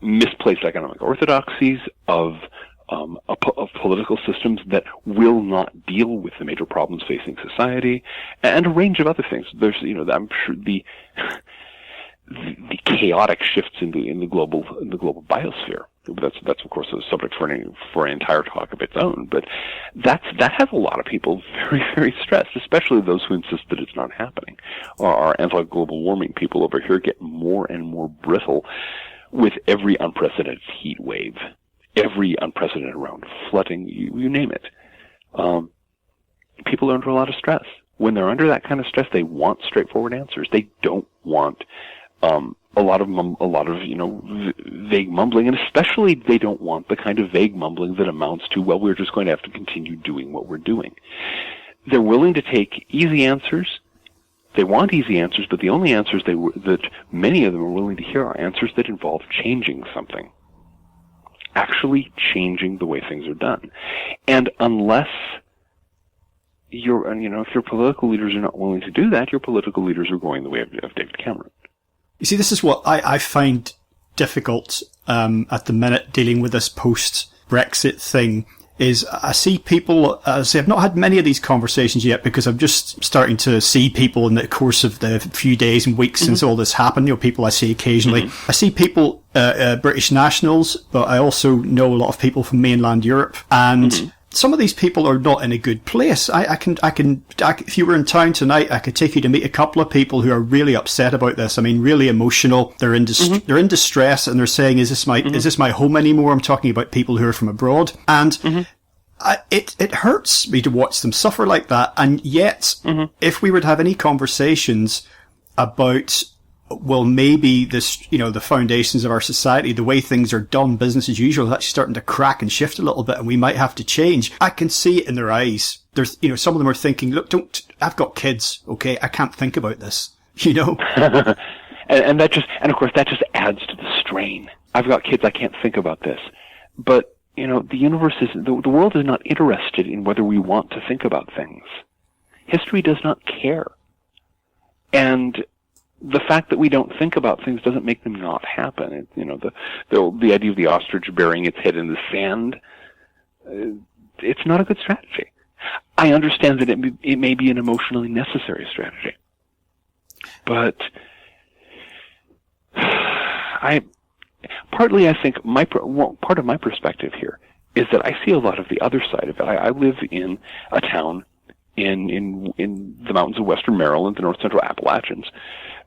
misplaced economic orthodoxies, of political systems that will not deal with the major problems facing society, and a range of other things. There's, I'm sure the chaotic shifts in the global biosphere That's of course a subject for an entire talk of its own. But that has a lot of people very, very stressed, especially those who insist that it's not happening. Our anti-global warming people over here get more and more brittle with every unprecedented heat wave, every unprecedented round of flooding, you name it. People are under a lot of stress. When they're under that kind of stress, they want straightforward answers. They don't want a lot of vague mumbling, and especially they don't want the kind of vague mumbling that amounts to, well, we're just going to have to continue doing what we're doing. They're willing to take easy answers. They want easy answers, but the only answers that many of them are willing to hear are answers that involve changing something, actually changing the way things are done. And unless if your political leaders are not willing to do that, your political leaders are going the way of David Cameron. You see, this is what I find difficult at the minute dealing with this post-Brexit thing, is I see people, I've not had many of these conversations yet because I'm just starting to see people in the course of the few days and weeks since all this happened, people I see occasionally. I see people, British nationals, but I also know a lot of people from mainland Europe, and some of these people are not in a good place. I can, if you were in town tonight, I could take you to meet a couple of people who are really upset about this. I mean, really emotional. They're in distress, and they're saying, "Is this my home anymore?" I'm talking about people who are from abroad, and it hurts me to watch them suffer like that. And yet, if we were to have any conversations about, well, maybe this, the foundations of our society, the way things are done, business as usual, is actually starting to crack and shift a little bit, and we might have to change. I can see it in their eyes. There's, some of them are thinking, look, I've got kids, okay? I can't think about this, and of course that just adds to the strain. I've got kids, I can't think about this. But, the universe the world is not interested in whether we want to think about things. History does not care. And the fact that we don't think about things doesn't make them not happen. The idea of the ostrich burying its head in the sand, it's not a good strategy. I understand that it may be an emotionally necessary strategy, but I think part of my perspective here is that I see a lot of the other side of it. I live in a town in the mountains of western Maryland, the north central Appalachians,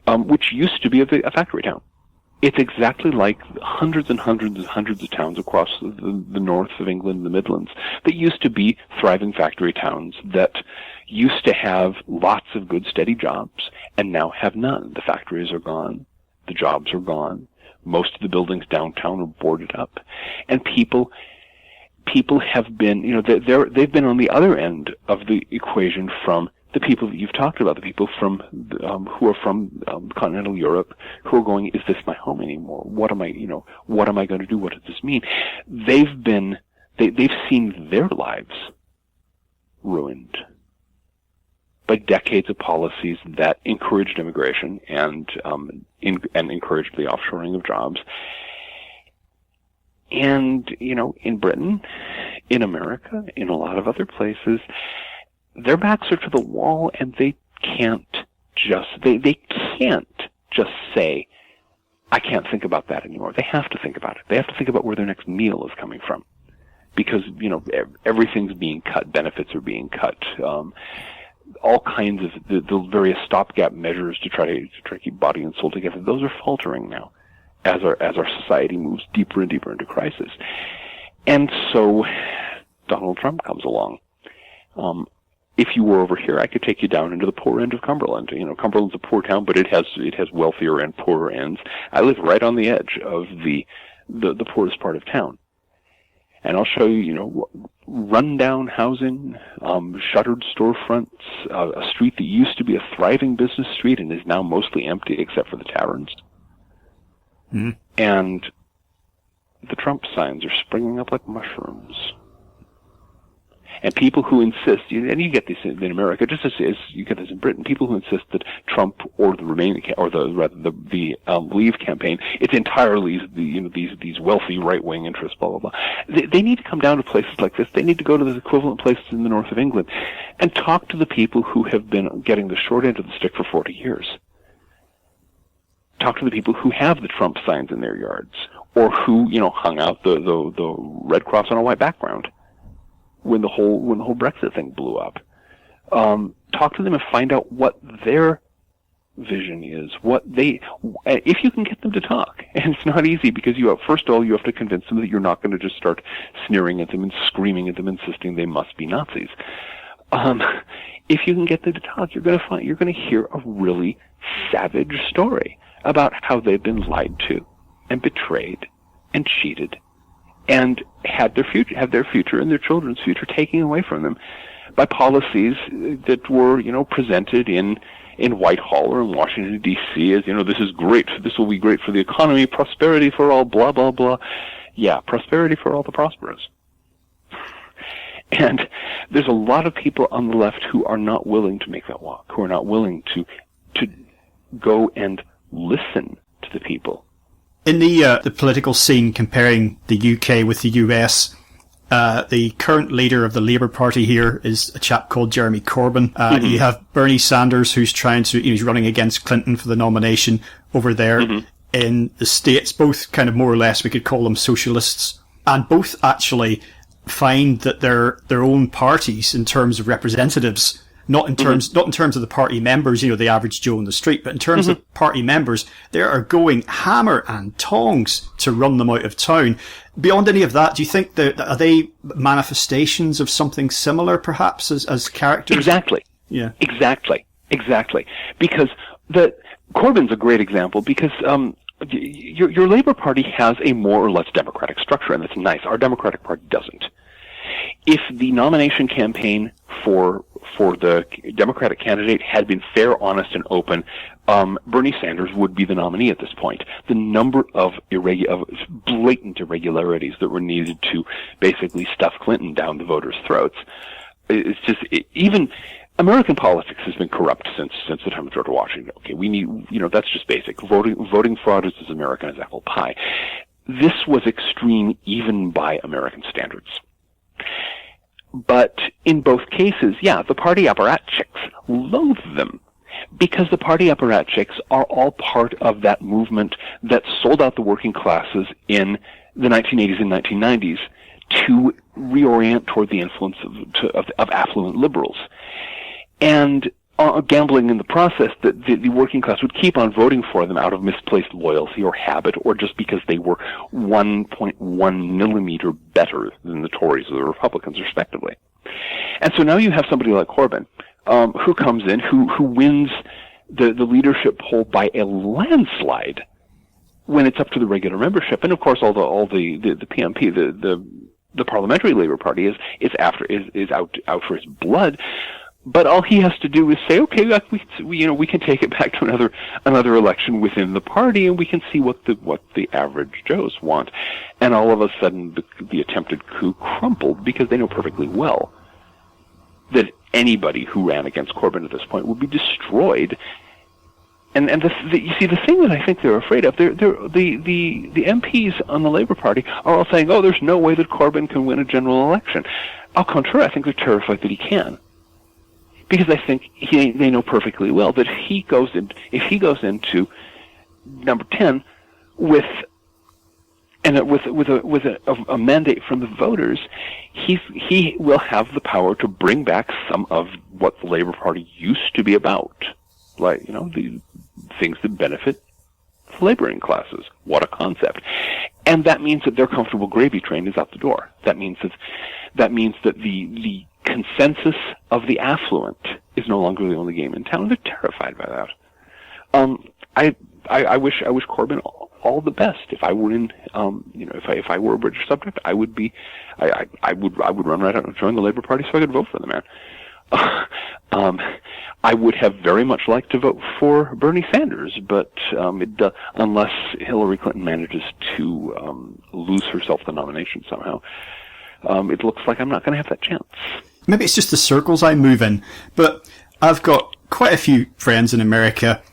which used to be a factory town. It's exactly like hundreds and hundreds and hundreds of towns across the north of England and the Midlands that used to be thriving factory towns that used to have lots of good, steady jobs and now have none. The factories are gone. The jobs are gone. Most of the buildings downtown are boarded up. And people have been, they've been on the other end of the equation from the people that you've talked about, the people from who are from continental Europe, who are going, is this my home anymore? What am I going to do? What does this mean? They've seen their lives ruined by decades of policies that encouraged immigration and encouraged the offshoring of jobs. And, in Britain, in America, in a lot of other places, their backs are to the wall, and they can't just say, I can't think about that anymore. They have to think about it. They have to think about where their next meal is coming from. Because, everything's being cut, benefits are being cut, all kinds of the various stopgap measures to try to keep body and soul together, those are faltering now as our society moves deeper and deeper into crisis. And so Donald Trump comes along. If you were over here, I could take you down into the poor end of Cumberland. Cumberland's a poor town, but it has wealthier and poorer ends. I live right on the edge of the poorest part of town. And I'll show you, rundown housing, shuttered storefronts, a street that used to be a thriving business street and is now mostly empty except for the taverns. Mm-hmm. And the Trump signs are springing up like mushrooms. And people who insist, and you get this in America, just as you get this in Britain, people who insist that Trump or the Leave campaign, it's entirely these wealthy right-wing interests, blah blah blah. They need to come down to places like this. They need to go to the equivalent places in the north of England and talk to the people who have been getting the short end of the stick for 40 years. Talk to the people who have the Trump signs in their yards, or who, hung out the red cross on a white background when the whole Brexit thing blew up. Talk to them and find out what their vision is, if you can get them to talk. And it's not easy, because first of all, you have to convince them that you're not going to just start sneering at them and screaming at them, insisting they must be Nazis. If you can get them to talk, you're going to hear a really savage story about how they've been lied to and betrayed and cheated and had their future and their children's future taken away from them by policies that were, presented in Whitehall or in Washington, D.C. as, this is great, this will be great for the economy, prosperity for all, blah, blah, blah. Yeah, prosperity for all the prosperous. And there's a lot of people on the left who are not willing to make that walk, who are not willing to go and listen to the people. In the political scene, comparing the UK with the US, the current leader of the Labour Party here is a chap called Jeremy Corbyn. You have Bernie Sanders, who's he's running against Clinton for the nomination over there in the States. Both kind of more or less, we could call them socialists, and both actually find that their own parties, in terms of representatives, not in terms of the party members, the average Joe on the street, but in terms of party members, they are going hammer and tongs to run them out of town. Beyond any of that, do you think are they manifestations of something similar, perhaps, as characters? Exactly. Yeah. Exactly. Because Corbyn's a great example, because your Labour Party has a more or less democratic structure, and that's nice. Our Democratic Party doesn't. If the nomination campaign for the Democratic candidate had been fair, honest, and open, Bernie Sanders would be the nominee at this point. The number of blatant irregularities that were needed to basically stuff Clinton down the voters' throats, it's just even American politics has been corrupt since the time of George Washington. Okay, we need, that's just basic. Voting fraud is as American as apple pie. This was extreme even by American standards. But in both cases, the party apparatchiks loathe them, because the party apparatchiks are all part of that movement that sold out the working classes in the 1980s and 1990s to reorient toward the influence of affluent liberals. And gambling in the process that the working class would keep on voting for them out of misplaced loyalty or habit, or just because they were 1.1 millimeter better than the Tories or the Republicans, respectively. And so now you have somebody like Corbyn, who comes in, who wins the leadership poll by a landslide when it's up to the regular membership. And of course, all the PMP, the Parliamentary Labour Party is out for his blood. But all he has to do is say, okay, we can take it back to another election within the party, and we can see what the average Joes want. And all of a sudden, the attempted coup crumbled, because they know perfectly well that anybody who ran against Corbyn at this point would be destroyed. And you see, the thing that I think they're afraid of, the MPs on the Labour Party are all saying, oh, there's no way that Corbyn can win a general election. Au contraire, I think they're terrified that he can. Because I think they know perfectly well that if he goes into number 10 with a mandate from the voters, he will have the power to bring back some of what the Labour Party used to be about, like the things that benefit the laboring classes. What a concept! And that means that their comfortable gravy train is out the door. That means that the consensus of the affluent is no longer the only game in town. They're terrified by that. I wish Corbyn all the best. If I were if I were a British subject, I would run right out and join the Labour Party so I could vote for the man. I would have very much liked to vote for Bernie Sanders, but unless Hillary Clinton manages to lose herself the nomination somehow, it looks like I'm not going to have that chance. Maybe it's just the circles I move in, but I've got quite a few friends in America,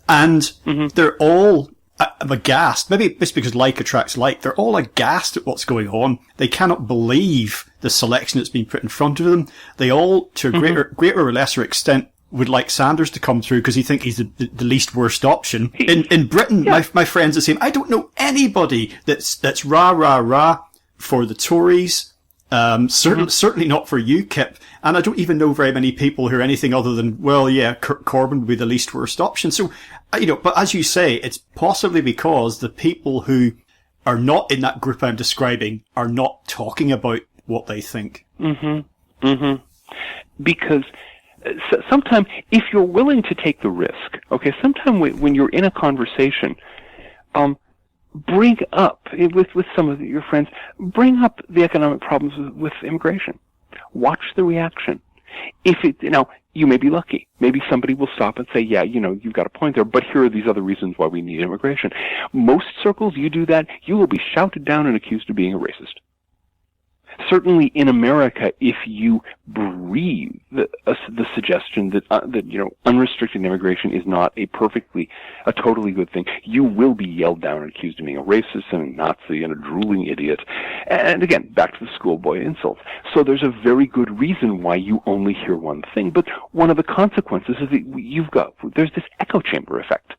and they're all aghast. Maybe it's because like attracts like. They're all aghast at what's going on. They cannot believe the selection that's been put in front of them. They all, to a greater or lesser extent, would like Sanders to come through because he think he's the least worst option. In Britain, my friends are saying, I don't know anybody that's rah for the Tories. Certainly not for UKIP, and I don't even know very many people who are anything other than, well, yeah, Corbyn would be the least worst option. So, but as you say, it's possibly because the people who are not in that group I'm describing are not talking about what they think. Because sometimes, if you're willing to take the risk, okay, sometimes when you're in a conversation, bring up, with some of your friends, bring up the economic problems with immigration. Watch the reaction. Now, you may be lucky. Maybe somebody will stop and say, yeah, you've got a point there, but here are these other reasons why we need immigration. Most circles, you do that, you will be shouted down and accused of being a racist. Certainly in America, if you breathe the suggestion that unrestricted immigration is not a totally good thing, you will be yelled down and accused of being a racist and a Nazi and a drooling idiot. And again, back to the schoolboy insults. So there's a very good reason why you only hear one thing. But one of the consequences is that there's this echo chamber effect,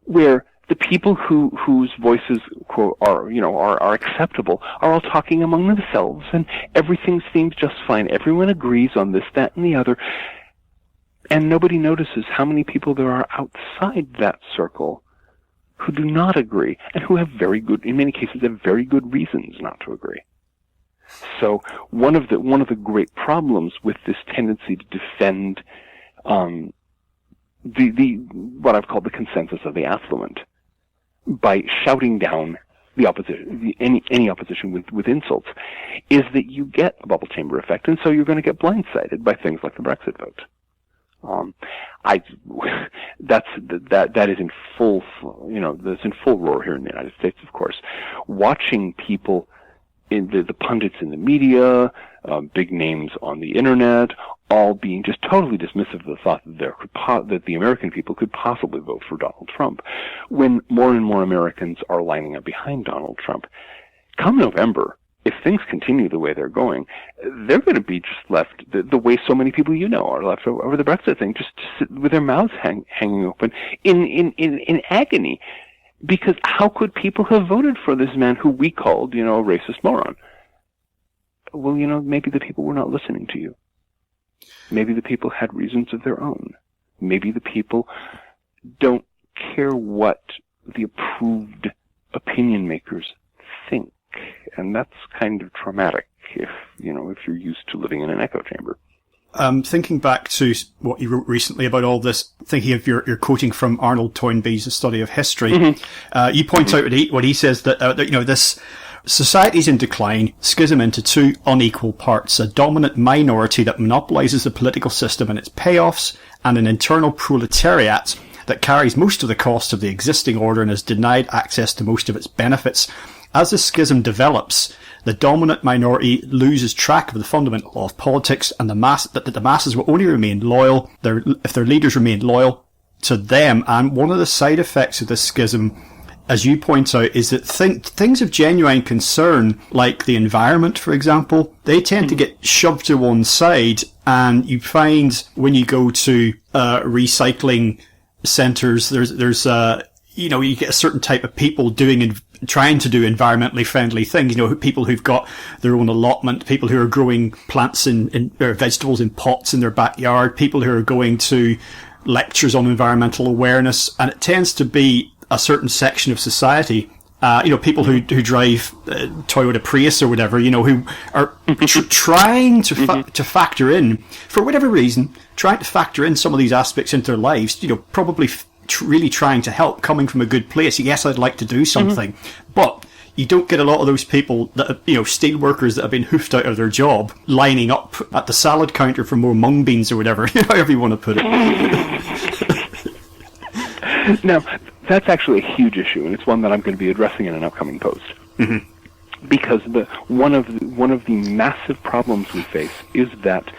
where the people whose voices, quote, are acceptable are all talking among themselves, and everything seems just fine. Everyone agrees on this, that, and the other, and nobody notices how many people there are outside that circle who do not agree, and who have in many cases, have very good reasons not to agree. So one of the great problems with this tendency to defend what I've called the consensus of the affluent, by shouting down the opposition, any opposition with insults, is that you get a bubble chamber effect, and so you're going to get blindsided by things like the Brexit vote. That is in full, that's in full roar here in the United States, of course. Watching people, the pundits in the media, big names on the internet, all being just totally dismissive of the thought that the American people could possibly vote for Donald Trump, when more and more Americans are lining up behind Donald Trump. Come November, if things continue the way they're going, they're going to be just left the way so many people are left over the Brexit thing, just with their mouths hanging open in agony. Because how could people have voted for this man who we called, a racist moron? Well, maybe the people were not listening to you. Maybe the people had reasons of their own. Maybe the people don't care what the approved opinion makers think. And that's kind of traumatic if you're used to living in an echo chamber. Thinking back to what you wrote recently about all this, thinking of your quoting from Arnold Toynbee's A Study of History, you point out what he says that this society's in decline, schism into two unequal parts, a dominant minority that monopolizes the political system and its payoffs, and an internal proletariat that carries most of the cost of the existing order and is denied access to most of its benefits. As the schism develops, the dominant minority loses track of the fundamental law of politics, and the masses will only remain loyal if their leaders remain loyal to them. And one of the side effects of this schism, as you point out, is that things of genuine concern, like the environment, for example, they tend to get shoved to one side, and you find when you go to recycling centres, there's you get a certain type of people trying to do environmentally friendly things. People who've got their own allotment, people who are growing plants or vegetables in pots in their backyard, people who are going to lectures on environmental awareness, and it tends to be a certain section of society, people who drive Toyota Prius or whatever, who are trying to factor in, for whatever reason, trying to factor in some of these aspects into their lives, probably really trying to help, coming from a good place. Yes, I'd like to do something, but you don't get a lot of those people that, steel workers that have been hoofed out of their job, lining up at the salad counter for more mung beans or whatever, however you want to put it. Now, that's actually a huge issue, and it's one that I'm going to be addressing in an upcoming post. Because one of the massive problems we face is that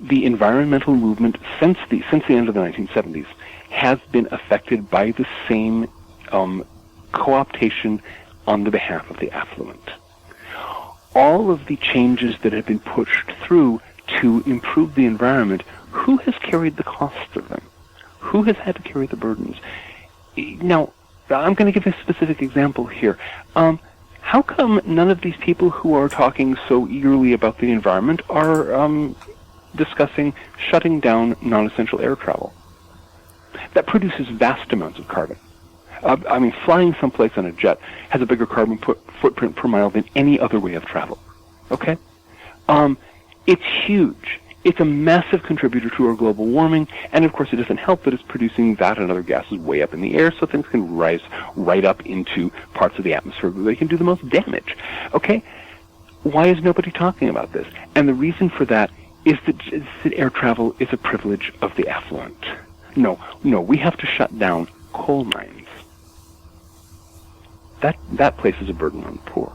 the environmental movement since the end of the 1970s has been affected by the same co-optation on the behalf of the affluent. All of the changes that have been pushed through to improve the environment, who has carried the costs of them? Who has had to carry the burdens? Now, I'm going to give a specific example here. How come none of these people who are talking so eagerly about the environment are discussing shutting down non-essential air travel? That produces vast amounts of carbon. Flying someplace on a jet has a bigger carbon footprint per mile than any other way of travel. Okay? It's huge. It's a massive contributor to our global warming, and of course it doesn't help that it's producing that and other gases way up in the air, so things can rise right up into parts of the atmosphere where they can do the most damage. Okay? Why is nobody talking about this? And the reason for that is that air travel is a privilege of the affluent. No, we have to shut down coal mines. That places a burden on the poor.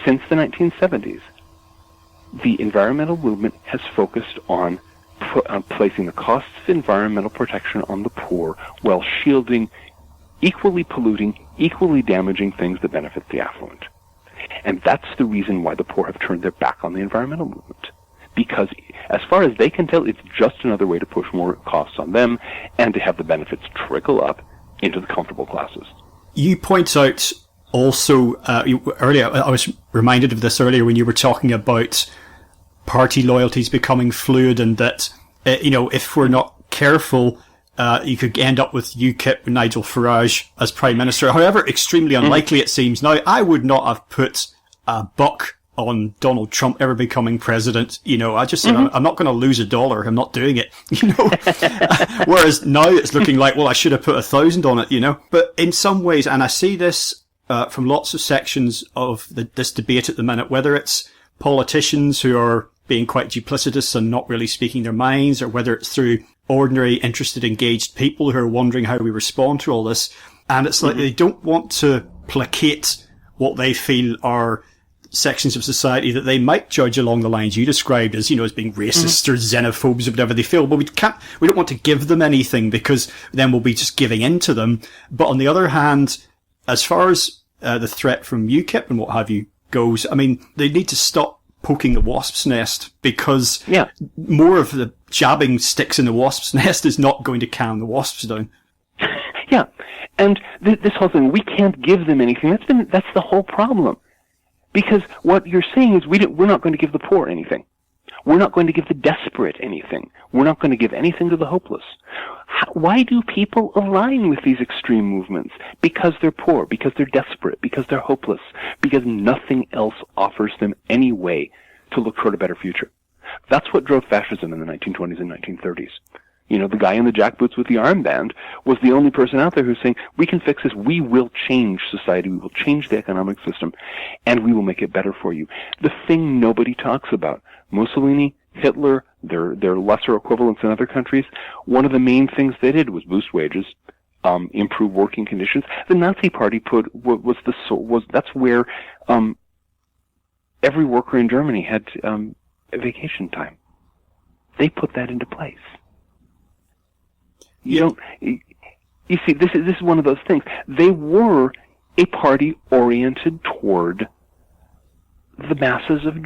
Since the 1970s, the environmental movement has focused on placing the costs of environmental protection on the poor while shielding equally polluting, equally damaging things that benefit the affluent. And that's the reason why the poor have turned their back on the environmental movement. Because as far as they can tell, it's just another way to push more costs on them and to have the benefits trickle up into the comfortable classes. You point out also, earlier, I was reminded of this earlier when you were talking about party loyalties becoming fluid, and that, if we're not careful, you could end up with UKIP with Nigel Farage as Prime Minister. However extremely unlikely it seems now, I would not have put a buck on Donald Trump ever becoming president. I just said, I'm not going to lose $1. I'm not doing it, Whereas now it's looking like, well, I should have put 1,000 on it, But in some ways, and I see this from lots of sections of this debate at the minute, whether it's politicians who are being quite duplicitous and not really speaking their minds, or whether it's through ordinary, interested, engaged people who are wondering how we respond to all this. And it's like they don't want to placate what they feel are sections of society that they might judge along the lines you described as, as being racist or xenophobes or whatever they feel. But we don't want to give them anything, because then we'll be just giving in to them. But on the other hand, as far as the threat from UKIP and what have you goes, they need to stop poking the wasp's nest, because more of the jabbing sticks in the wasp's nest is not going to calm the wasps down. Yeah, and this whole thing, we can't give them anything. That's the whole problem. Because what you're saying is we're not going to give the poor anything. We're not going to give the desperate anything. We're not going to give anything to the hopeless. Why do people align with these extreme movements? Because they're poor, because they're desperate, because they're hopeless, because nothing else offers them any way to look toward a better future. That's what drove fascism in the 1920s and 1930s. The guy in the jackboots with the armband was the only person out there who's saying, we can fix this, we will change society, we will change the economic system, and we will make it better for you. The thing nobody talks about, Mussolini, Hitler, their lesser equivalents in other countries, one of the main things they did was boost wages, improve working conditions. The Nazi Party that's where every worker in Germany had vacation time. They put that into place. You see, this is one of those things. They were a party oriented toward the masses of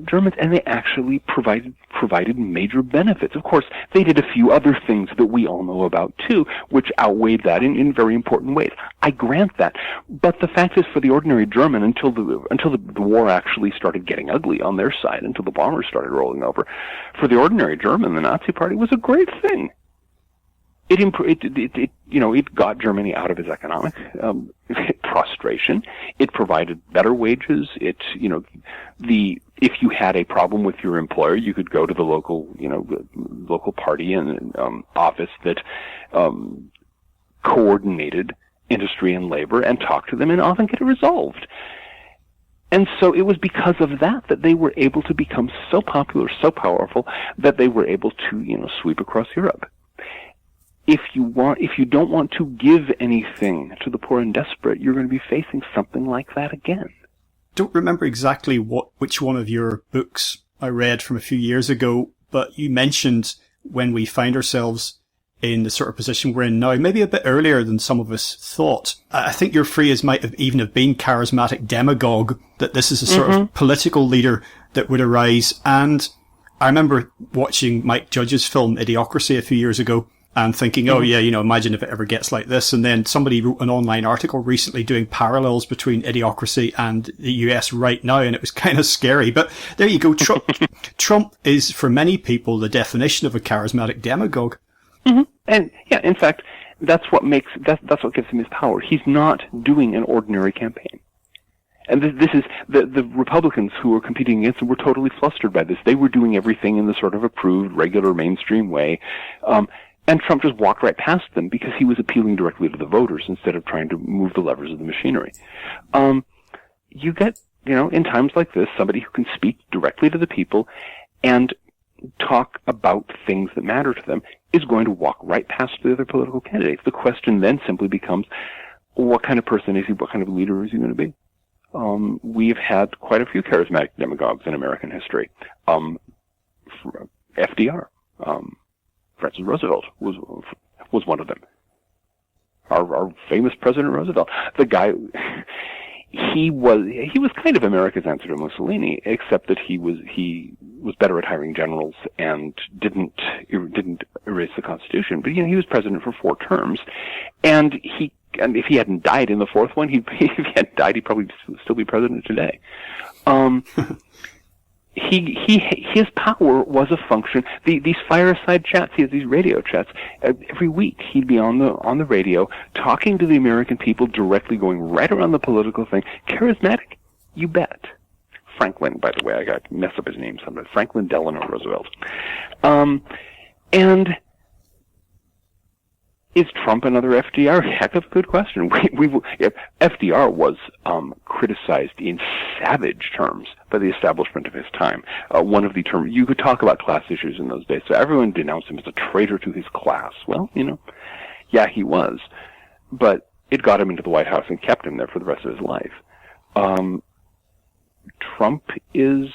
Germans, and they actually provided major benefits. Of course, they did a few other things that we all know about too, which outweighed that in very important ways. I grant that. But the fact is, for the ordinary German, until the war actually started getting ugly on their side, until the bombers started rolling over, for the ordinary German, the Nazi Party was a great thing. It got Germany out of its economic prostration. It provided better wages. If you had a problem with your employer, you could go to the local party and office that coordinated industry and labor and talk to them and often get it resolved. And so it was because of that they were able to become so popular, so powerful, that they were able to, sweep across Europe. If you don't want to give anything to the poor and desperate, you're going to be facing something like that again. Don't remember exactly which one of your books I read from a few years ago, but you mentioned when we find ourselves in the sort of position we're in now, maybe a bit earlier than some of us thought. I think your phrase might have even have been charismatic demagogue, that this is a sort of political leader that would arise. And I remember watching Mike Judge's film Idiocracy a few years ago, and thinking, oh yeah, imagine if it ever gets like this. And then somebody wrote an online article recently doing parallels between Idiocracy and the US right now, and it was kind of scary. But there you go. Trump is, for many people, the definition of a charismatic demagogue. Mm-hmm. And yeah, in fact, that's what gives him his power. He's not doing an ordinary campaign. And this is, the Republicans who were competing against him were totally flustered by this. They were doing everything in the sort of approved, regular, mainstream way. And Trump just walked right past them because he was appealing directly to the voters instead of trying to move the levers of the machinery. You get, in times like this, somebody who can speak directly to the people and talk about things that matter to them is going to walk right past the other political candidates. The question then simply becomes, what kind of person is he? What kind of leader is he going to be? We've had quite a few charismatic demagogues in American history. FDR, Francis Roosevelt was one of them. Our famous President Roosevelt. The guy, he was kind of America's answer to Mussolini, except that he was better at hiring generals and didn't erase the Constitution. But he was president for 4 terms, and if he hadn't died in the 4th one, if he hadn't died, he'd probably still be president today. His power was a function. These fireside chats, he has these radio chats every week. He'd be on the radio talking to the American people directly, going right around the political thing. Charismatic, you bet. Franklin, by the way, I got to mess up his name sometimes. Franklin Delano Roosevelt. And is Trump another FDR? Heck of a good question. FDR was criticized in savage terms by the establishment of his time. One of the terms, you could talk about class issues in those days, so everyone denounced him as a traitor to his class. Well, yeah, he was. But it got him into the White House and kept him there for the rest of his life. Trump is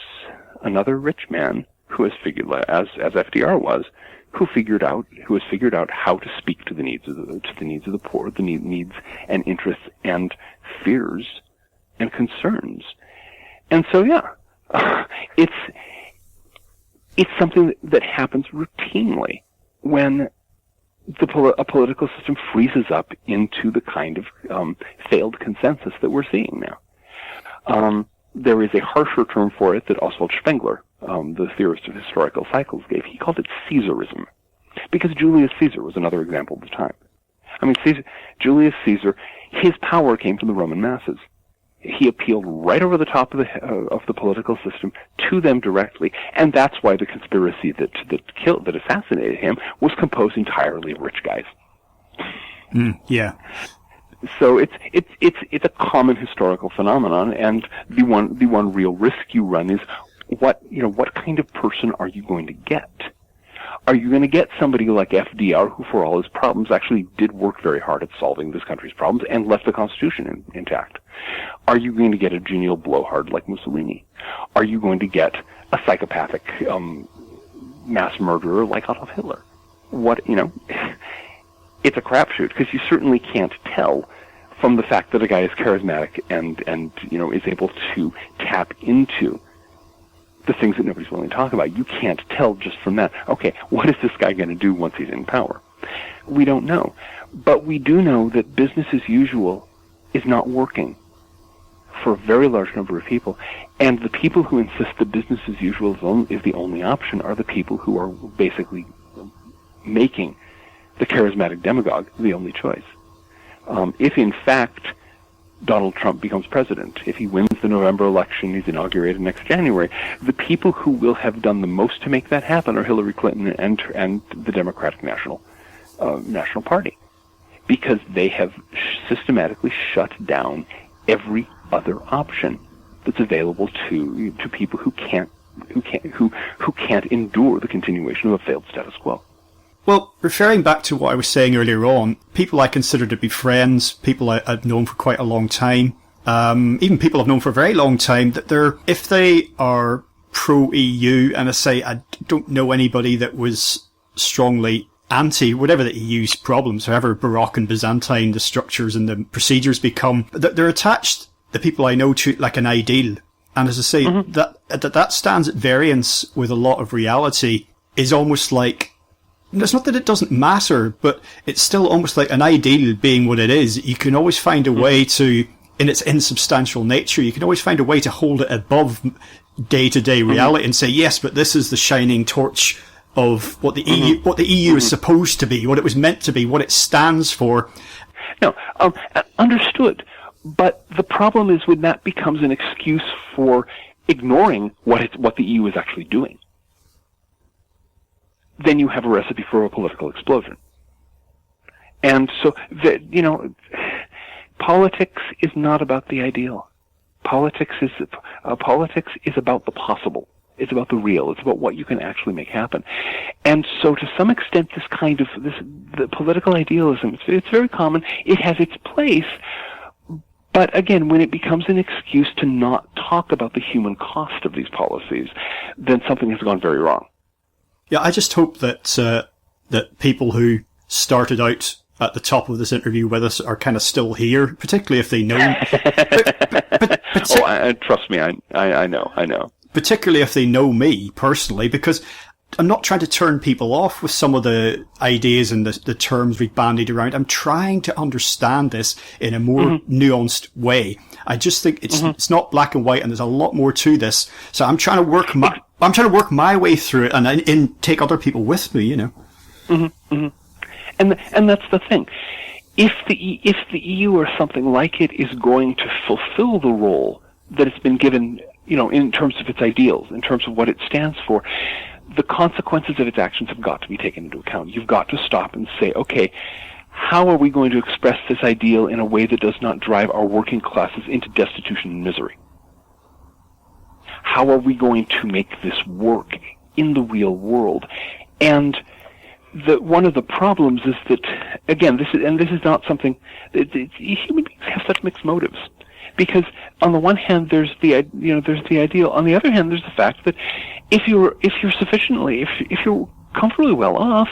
another rich man who has figured, as FDR was, who has figured out how to speak to the needs of the poor, the needs and interests and fears and concerns. And so, yeah, it's something that happens routinely when a political system freezes up into the kind of failed consensus that we're seeing now. There is a harsher term for it that Oswald Spengler, the theorist of historical cycles, gave. He called it Caesarism, because Julius Caesar was another example of the time. I mean, Julius Caesar, his power came from the Roman masses. He appealed right over the top of the political system to them directly, and that's why the conspiracy that assassinated him was composed entirely of rich guys. Yeah. So it's a common historical phenomenon, and the one real risk you run is what kind of person are you going to get? Are you going to get somebody like FDR, who for all his problems actually did work very hard at solving this country's problems and left the Constitution intact? Are you going to get a genial blowhard like Mussolini? Are you going to get a psychopathic mass murderer like Adolf Hitler? It's a crapshoot, because you certainly can't tell from the fact that a guy is charismatic and is able to tap into the things that nobody's willing to talk about. You can't tell just from that, okay, what is this guy going to do once he's in power? We don't know. But we do know that business as usual is not working for a very large number of people. And the people who insist that business as usual is the only option are the people who are basically making the charismatic demagogue the only choice. If in fact Donald Trump becomes president, if he wins the November election, he's inaugurated next January, the people who will have done the most to make that happen are Hillary Clinton and the Democratic National Party, because they have systematically shut down every other option that's available to people who can't endure the continuation of a failed status quo. Well, referring back to what I was saying earlier on, people I consider to be friends, people I've known for quite a long time, even people I've known for a very long time, that if they are pro-EU, and I say I don't know anybody that was strongly anti whatever the EU's problems, however Baroque and Byzantine the structures and the procedures become, that they're attached, the people I know, to like an ideal. And as I say, that stands at variance with a lot of reality, is almost like it's not that it doesn't matter, but it's still almost like an ideal being what it is. You can always find a way to, in its insubstantial nature, you can always find a way to hold it above day-to-day reality and say, yes, but this is the shining torch of what the EU is supposed to be, what it was meant to be, what it stands for. No, understood. But the problem is when that becomes an excuse for ignoring what the EU is actually doing, then you have a recipe for a political explosion. And so, politics is not about the ideal. Politics is about the possible. It's about the real. It's about what you can actually make happen. And so, to some extent, the political idealism, it's very common. It has its place. But again, when it becomes an excuse to not talk about the human cost of these policies, then something has gone very wrong. Yeah, I just hope that that people who started out at the top of this interview with us are kind of still here, particularly if they know. Trust me, I know. Particularly if they know me personally, because I'm not trying to turn people off with some of the ideas and the terms we've bandied around. I'm trying to understand this in a more nuanced way. I just think it's not black and white, and there's a lot more to this. So I'm trying to work my way through it and take other people with me, And that's the thing. If the EU or something like it is going to fulfill the role that it's been given, in terms of its ideals, in terms of what it stands for, the consequences of its actions have got to be taken into account. You've got to stop and say, okay, how are we going to express this ideal in a way that does not drive our working classes into destitution and misery? How are we going to make this work in the real world? And one of the problems is that, again, this is not something human beings have such mixed motives. Because on the one hand, there's the ideal. On the other hand, there's the fact that if you're comfortably well off,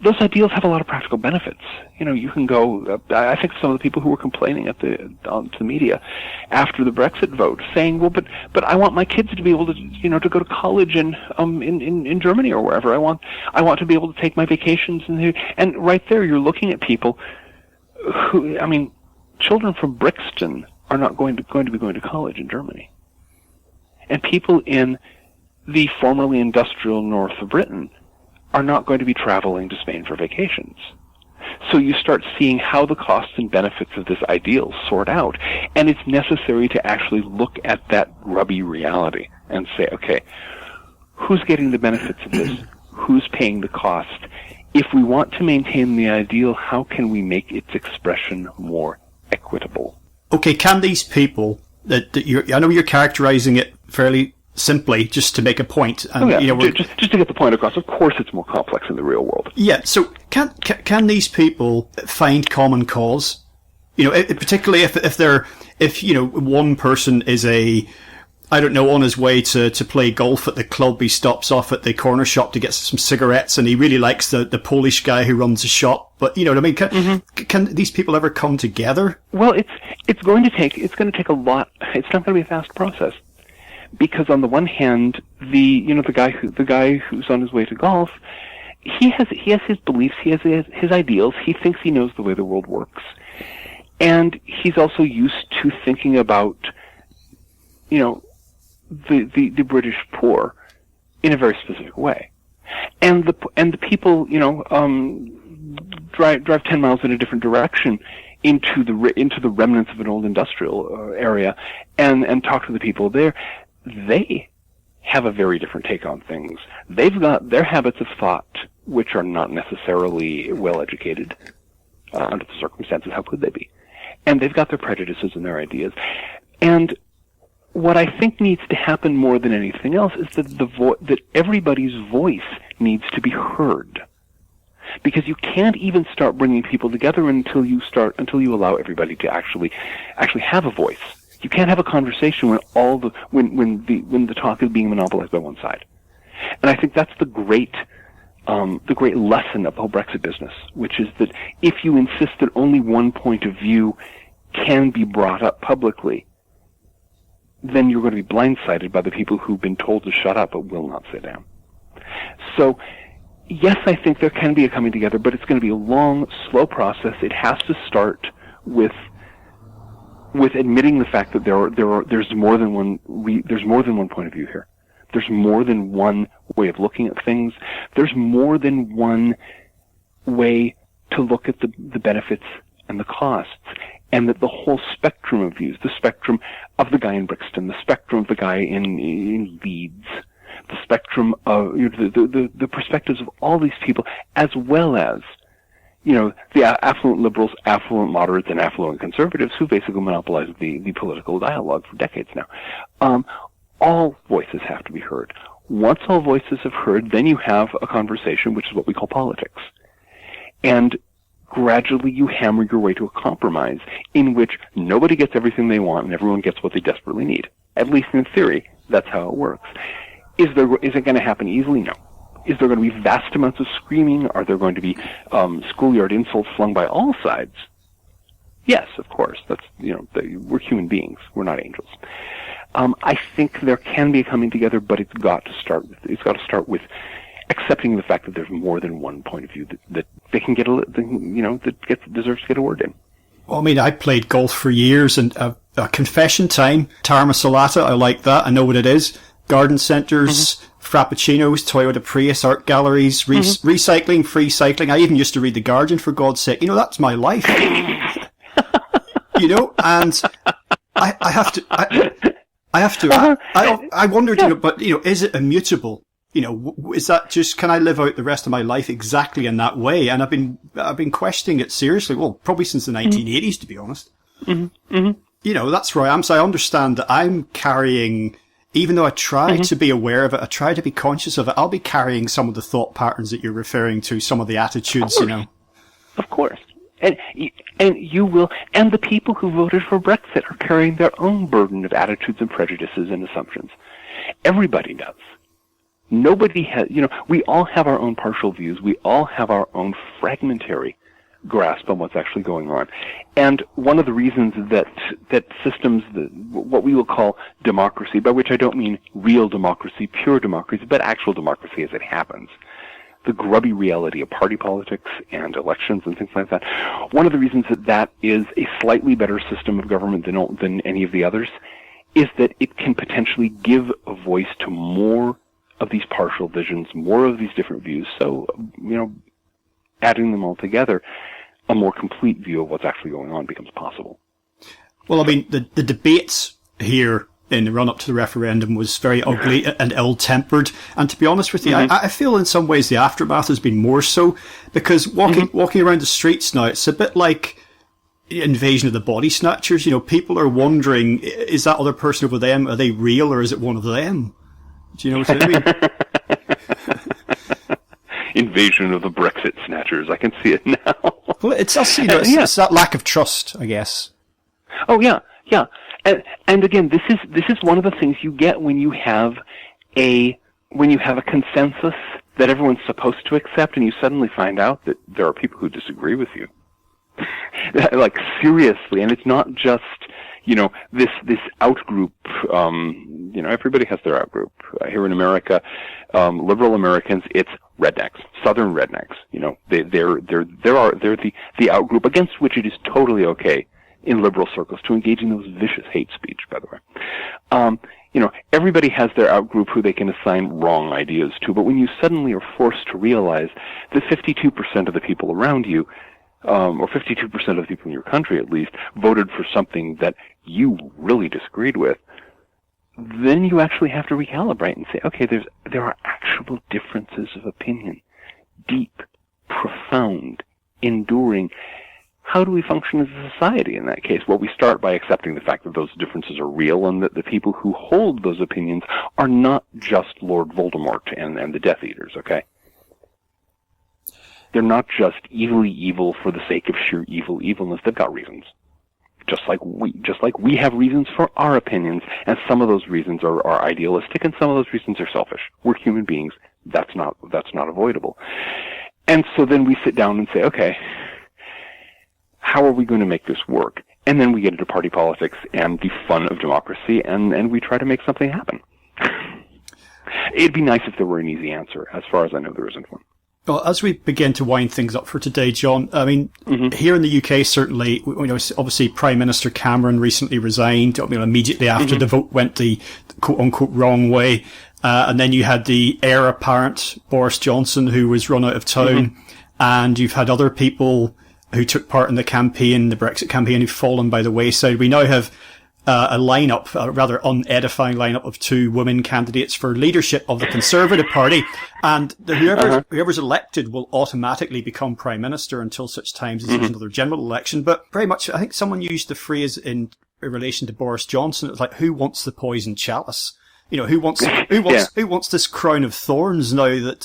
those ideals have a lot of practical benefits. You can go. I think some of the people who were complaining to the media after the Brexit vote, saying, "Well, but I want my kids to be able to, to go to college in Germany or wherever. I want to be able to take my vacations and right there, you're looking at people who, children from Brixton are not going to be going to college in Germany, and people in the formerly industrial north of Britain are not going to be traveling to Spain for vacations. So you start seeing how the costs and benefits of this ideal sort out, and it's necessary to actually look at that grubby reality and say, okay, who's getting the benefits of this? Who's paying the cost? If we want to maintain the ideal, how can we make its expression more equitable? Okay, can these people I know you're characterizing it fairly simply just to make a point, and just to get the point across. Of course, it's more complex in the real world. Yeah. So can these people find common cause? Particularly if one person is on his way to play golf at the club, he stops off at the corner shop to get some cigarettes, and he really likes the Polish guy who runs the shop. But you know what I mean? Can these people ever come together? Well, it's going to take a lot. It's not going to be a fast process, because on the one hand, the guy who's on his way to golf, he has his beliefs, he has his ideals. He thinks he knows the way the world works, and he's also used to thinking about the British poor in a very specific way, and the people drive 10 miles in a different direction into the remnants of an old industrial area and talk to the people there. They have a very different take on things. They've got their habits of thought, which are not necessarily well educated under the circumstances. How could they be? And they've got their prejudices and their ideas. And what I think needs to happen more than anything else is that everybody's voice needs to be heard. Because you can't even start bringing people together until you allow everybody to actually have a voice. You can't have a conversation when the talk is being monopolized by one side. And I think that's the great lesson of the whole Brexit business, which is that if you insist that only one point of view can be brought up publicly, then you're going to be blindsided by the people who've been told to shut up but will not sit down. So yes, I think there can be a coming together, but it's going to be a long, slow process. It has to start with admitting the fact that there's more than one point of view here. There's more than one way of looking at things. There's more than one way to look at the benefits and the costs, and that the whole spectrum of views, the spectrum of the guy in Brixton, the spectrum of the guy in Leeds, the spectrum of the perspectives of all these people, as well as the affluent liberals, affluent moderates, and affluent conservatives who basically monopolize the political dialogue for decades now. All voices have to be heard. Once all voices have heard, then you have a conversation, which is what we call politics. And gradually you hammer your way to a compromise in which nobody gets everything they want and everyone gets what they desperately need. At least in theory, that's how it works. Is it going to happen easily? No. Is there going to be vast amounts of screaming? Are there going to be schoolyard insults flung by all sides? Yes, of course. That's we're human beings. We're not angels. I think there can be a coming together, but it's got to start with accepting the fact that there's more than one point of view that they can get deserves to get a word in. Well, I mean, I played golf for years, and a confession time, Tarma Salata, I like that. I know what it is. Garden centres, frappuccinos, Toyota Prius, art galleries, recycling, free cycling. I even used to read The Guardian, for God's sake. That's my life. And I wondered, but is it immutable? Is that just, can I live out the rest of my life exactly in that way? And I've been questioning it seriously. Well, probably since the 1980s, to be honest. That's where I am. So I understand that I'm carrying, even though I try to be aware of it, I try to be conscious of it, I'll be carrying some of the thought patterns that you're referring to, some of the attitudes, Of course. And you will, and the people who voted for Brexit are carrying their own burden of attitudes and prejudices and assumptions. Everybody does. Nobody has, we all have our own partial views. We all have our own fragmentary grasp on what's actually going on. And one of the reasons that systems, what we will call democracy, by which I don't mean real democracy, pure democracy, but actual democracy as it happens, the grubby reality of party politics and elections and things like that. One of the reasons that is a slightly better system of government than any of the others is that it can potentially give a voice to more of these partial visions, more of these different views. So, adding them all together, a more complete view of what's actually going on becomes possible. Well, I mean, the debates here in the run-up to the referendum was very ugly and ill-tempered. And to be honest with you, I feel in some ways the aftermath has been more so, because walking around the streets now, it's a bit like Invasion of the Body Snatchers. People are wondering, is that other person over them, are they real or is it one of them? Do you know what I mean? Invasion of the Brexit Snatchers. I can see it now. Well, it's it's that lack of trust, I guess. Oh, yeah. And again, this is one of the things you get when you have a consensus that everyone's supposed to accept, and you suddenly find out that there are people who disagree with you. Like, seriously, and it's not just this outgroup. Everybody has their outgroup. Here in America, liberal Americans, it's rednecks, Southern rednecks. They're the outgroup against which it is totally okay in liberal circles to engage in those vicious hate speech, by the way. Everybody has their outgroup who they can assign wrong ideas to, but when you suddenly are forced to realize that 52% of the people around you, or 52% of the people in your country at least, voted for something that you really disagreed with, then you actually have to recalibrate and say, okay, there are actual differences of opinion, deep, profound, enduring. How do we function as a society in that case? Well, we start by accepting the fact that those differences are real and that the people who hold those opinions are not just Lord Voldemort and the Death Eaters, okay? They're not just evilly evil for the sake of sheer evilness. They've got reasons. Just like we have reasons for our opinions, and some of those reasons are idealistic, and some of those reasons are selfish. We're human beings. That's not avoidable. And so then we sit down and say, okay, how are we going to make this work? And then we get into party politics and the fun of democracy, and we try to make something happen. It'd be nice if there were an easy answer. As far as I know, there isn't one. Well, as we begin to wind things up for today, John, I mean, here in the UK, certainly, obviously Prime Minister Cameron recently resigned. Immediately after the vote went the quote-unquote wrong way. And then you had the heir apparent, Boris Johnson, who was run out of town. And you've had other people who took part in the campaign, the Brexit campaign, who've fallen by the wayside. We now have a lineup, a rather unedifying lineup of 2 women candidates for leadership of the Conservative Party. And whoever's elected will automatically become Prime Minister until such times as there's another general election. But very much, I think someone used the phrase in relation to Boris Johnson, it's like, who wants the poison chalice? Who wants this crown of thorns now that,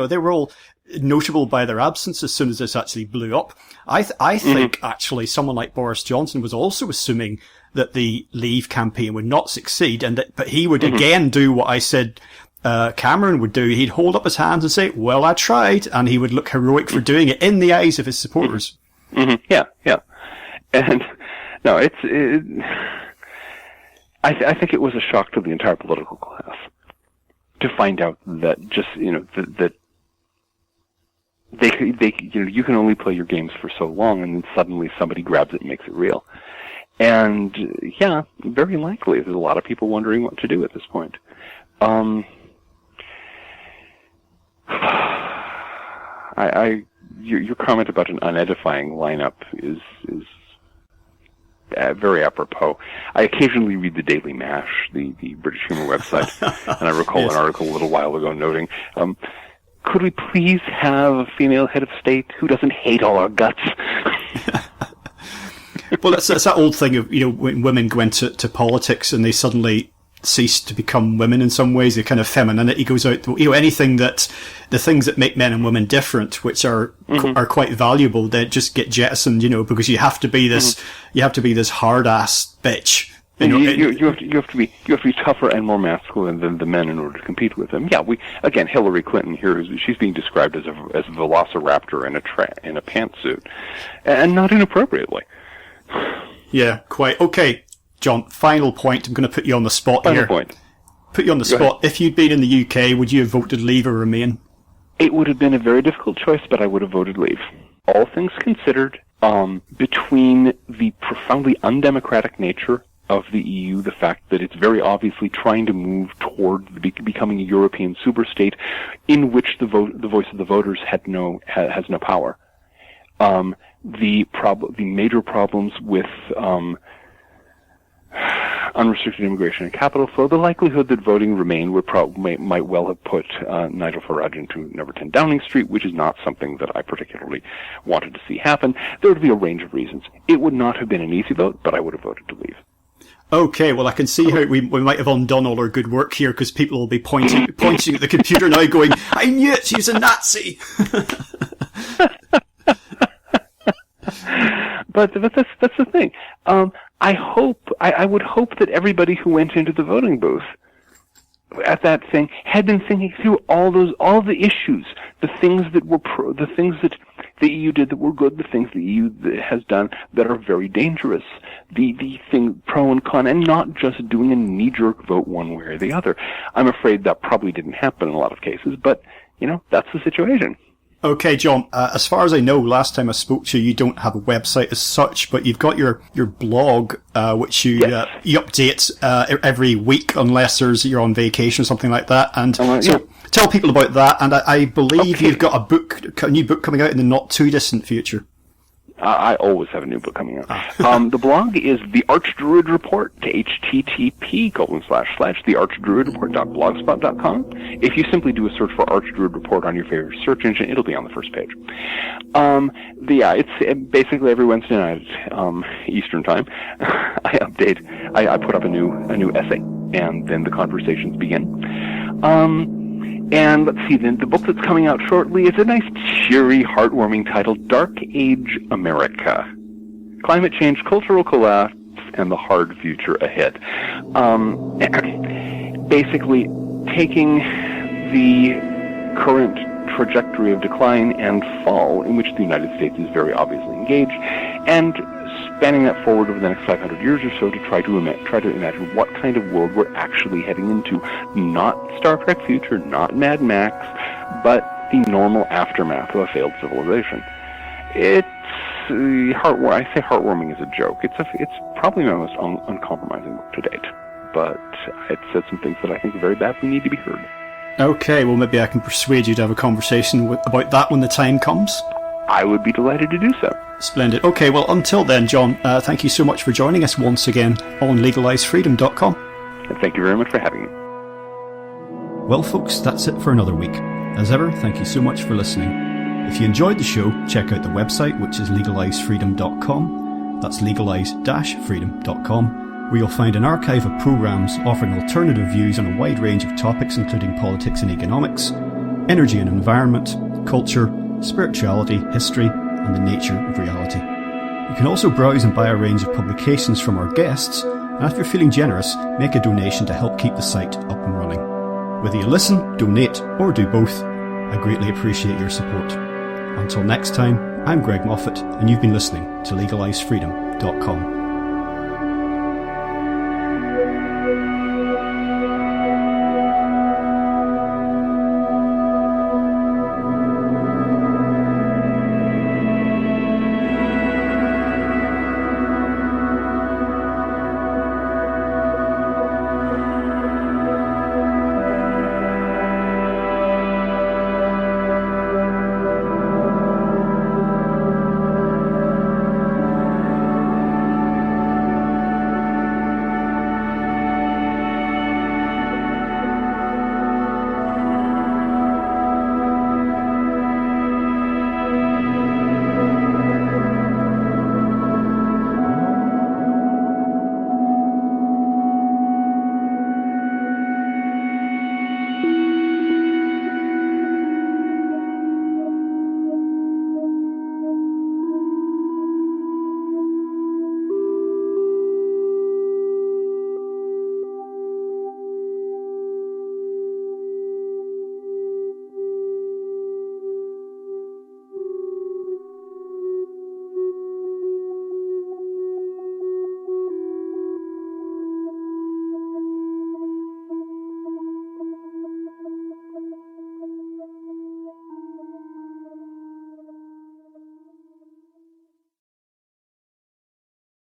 they were all notable by their absence as soon as this actually blew up. I think actually someone like Boris Johnson was also assuming that the Leave campaign would not succeed, but he would again do what I said Cameron would do. He'd hold up his hands and say, "Well, I tried," and he would look heroic for doing it in the eyes of his supporters. Yeah. And no, I think it was a shock to the entire political class to find out that just that they you can only play your games for so long, and then suddenly somebody grabs it and makes it real. And yeah, very likely there's a lot of people wondering what to do at this point. Your comment about an unedifying lineup is very apropos. I occasionally read the Daily Mash, the British Humour website, and I recall an article a little while ago noting, could we please have a female head of state who doesn't hate all our guts? Well, that's that old thing of, when women go into politics and they suddenly cease to become women in some ways, the kind of femininity goes out. Anything that, the things that make men and women different, which are quite valuable, they just get jettisoned, because you have to be this hard ass bitch. You have to be tougher and more masculine than the men in order to compete with them. Yeah, Hillary Clinton here, she's being described as a velociraptor in a pantsuit, and not inappropriately. Yeah, quite. Okay, John, final point. I'm going to put you on the spot here. Final point. Put you on the spot. If you'd been in the UK, would you have voted Leave or Remain? It would have been a very difficult choice, but I would have voted Leave. All things considered, between the profoundly undemocratic nature of the EU, the fact that it's very obviously trying to move toward becoming a European superstate in which the voice of the voters has no power. The major problems with unrestricted immigration and capital flow, the likelihood that voting Remain might well have put Nigel Farage into number 10 Downing Street, which is not something that I particularly wanted to see happen. There would be a range of reasons. It would not have been an easy vote, but I would have voted to Leave. Okay, well, I can see how we might have undone all our good work here, because people will be pointing at the computer now going, "I knew it, she's a Nazi!" But that's the thing. I would hope that everybody who went into the voting booth at that thing had been thinking through all the issues, the things that the EU did that were good, the things the EU has done that are very dangerous, the thing pro and con, and not just doing a knee-jerk vote one way or the other. I'm afraid that probably didn't happen in a lot of cases, but that's the situation. Okay, John, as far as I know, last time I spoke to you, you don't have a website as such, but you've got your blog, which you update every week unless you're on vacation or something like that. And so tell people about that. And I believe you've got a new book coming out in the not too distant future. I always have a new book coming out. The blog is The Archdruid Report, to http://thearchdruidreport.blogspot.com. If you simply do a search for Archdruid Report on your favorite search engine, it'll be on the first page. It's basically every Wednesday night, Eastern Time. I put up a new essay, and then the conversations begin. And let's see, then the book that's coming out shortly is a nice, cheery, heartwarming title, Dark Age America: Climate Change, Cultural Collapse, and the Hard Future Ahead. Basically, taking the current trajectory of decline and fall in which the United States is very obviously engaged, and spanning that forward over the next 500 years or so to try to imagine what kind of world we're actually heading into. Not Star Trek Future, not Mad Max, but the normal aftermath of a failed civilization. It's I say heartwarming is a joke. It's probably my most uncompromising book to date, but it said some things that I think very badly need to be heard. Okay, well maybe I can persuade you to have a conversation about that when the time comes. I would be delighted to do so. Splendid. Okay, well until then, John, thank you so much for joining us once again on legalizefreedom.com. And thank you very much for having me. Well folks, that's it for another week. As ever, thank you so much for listening. If you enjoyed the show, check out the website, which is legalizefreedom.com. That's legalize-freedom.com, where you'll find an archive of programmes offering alternative views on a wide range of topics including politics and economics, energy and environment, culture, spirituality, history, and the nature of reality. You can also browse and buy a range of publications from our guests, and if you're feeling generous, make a donation to help keep the site up and running. Whether you listen, donate, or do both, I greatly appreciate your support. Until next time, I'm Greg Moffat, and you've been listening to legalizefreedom.com.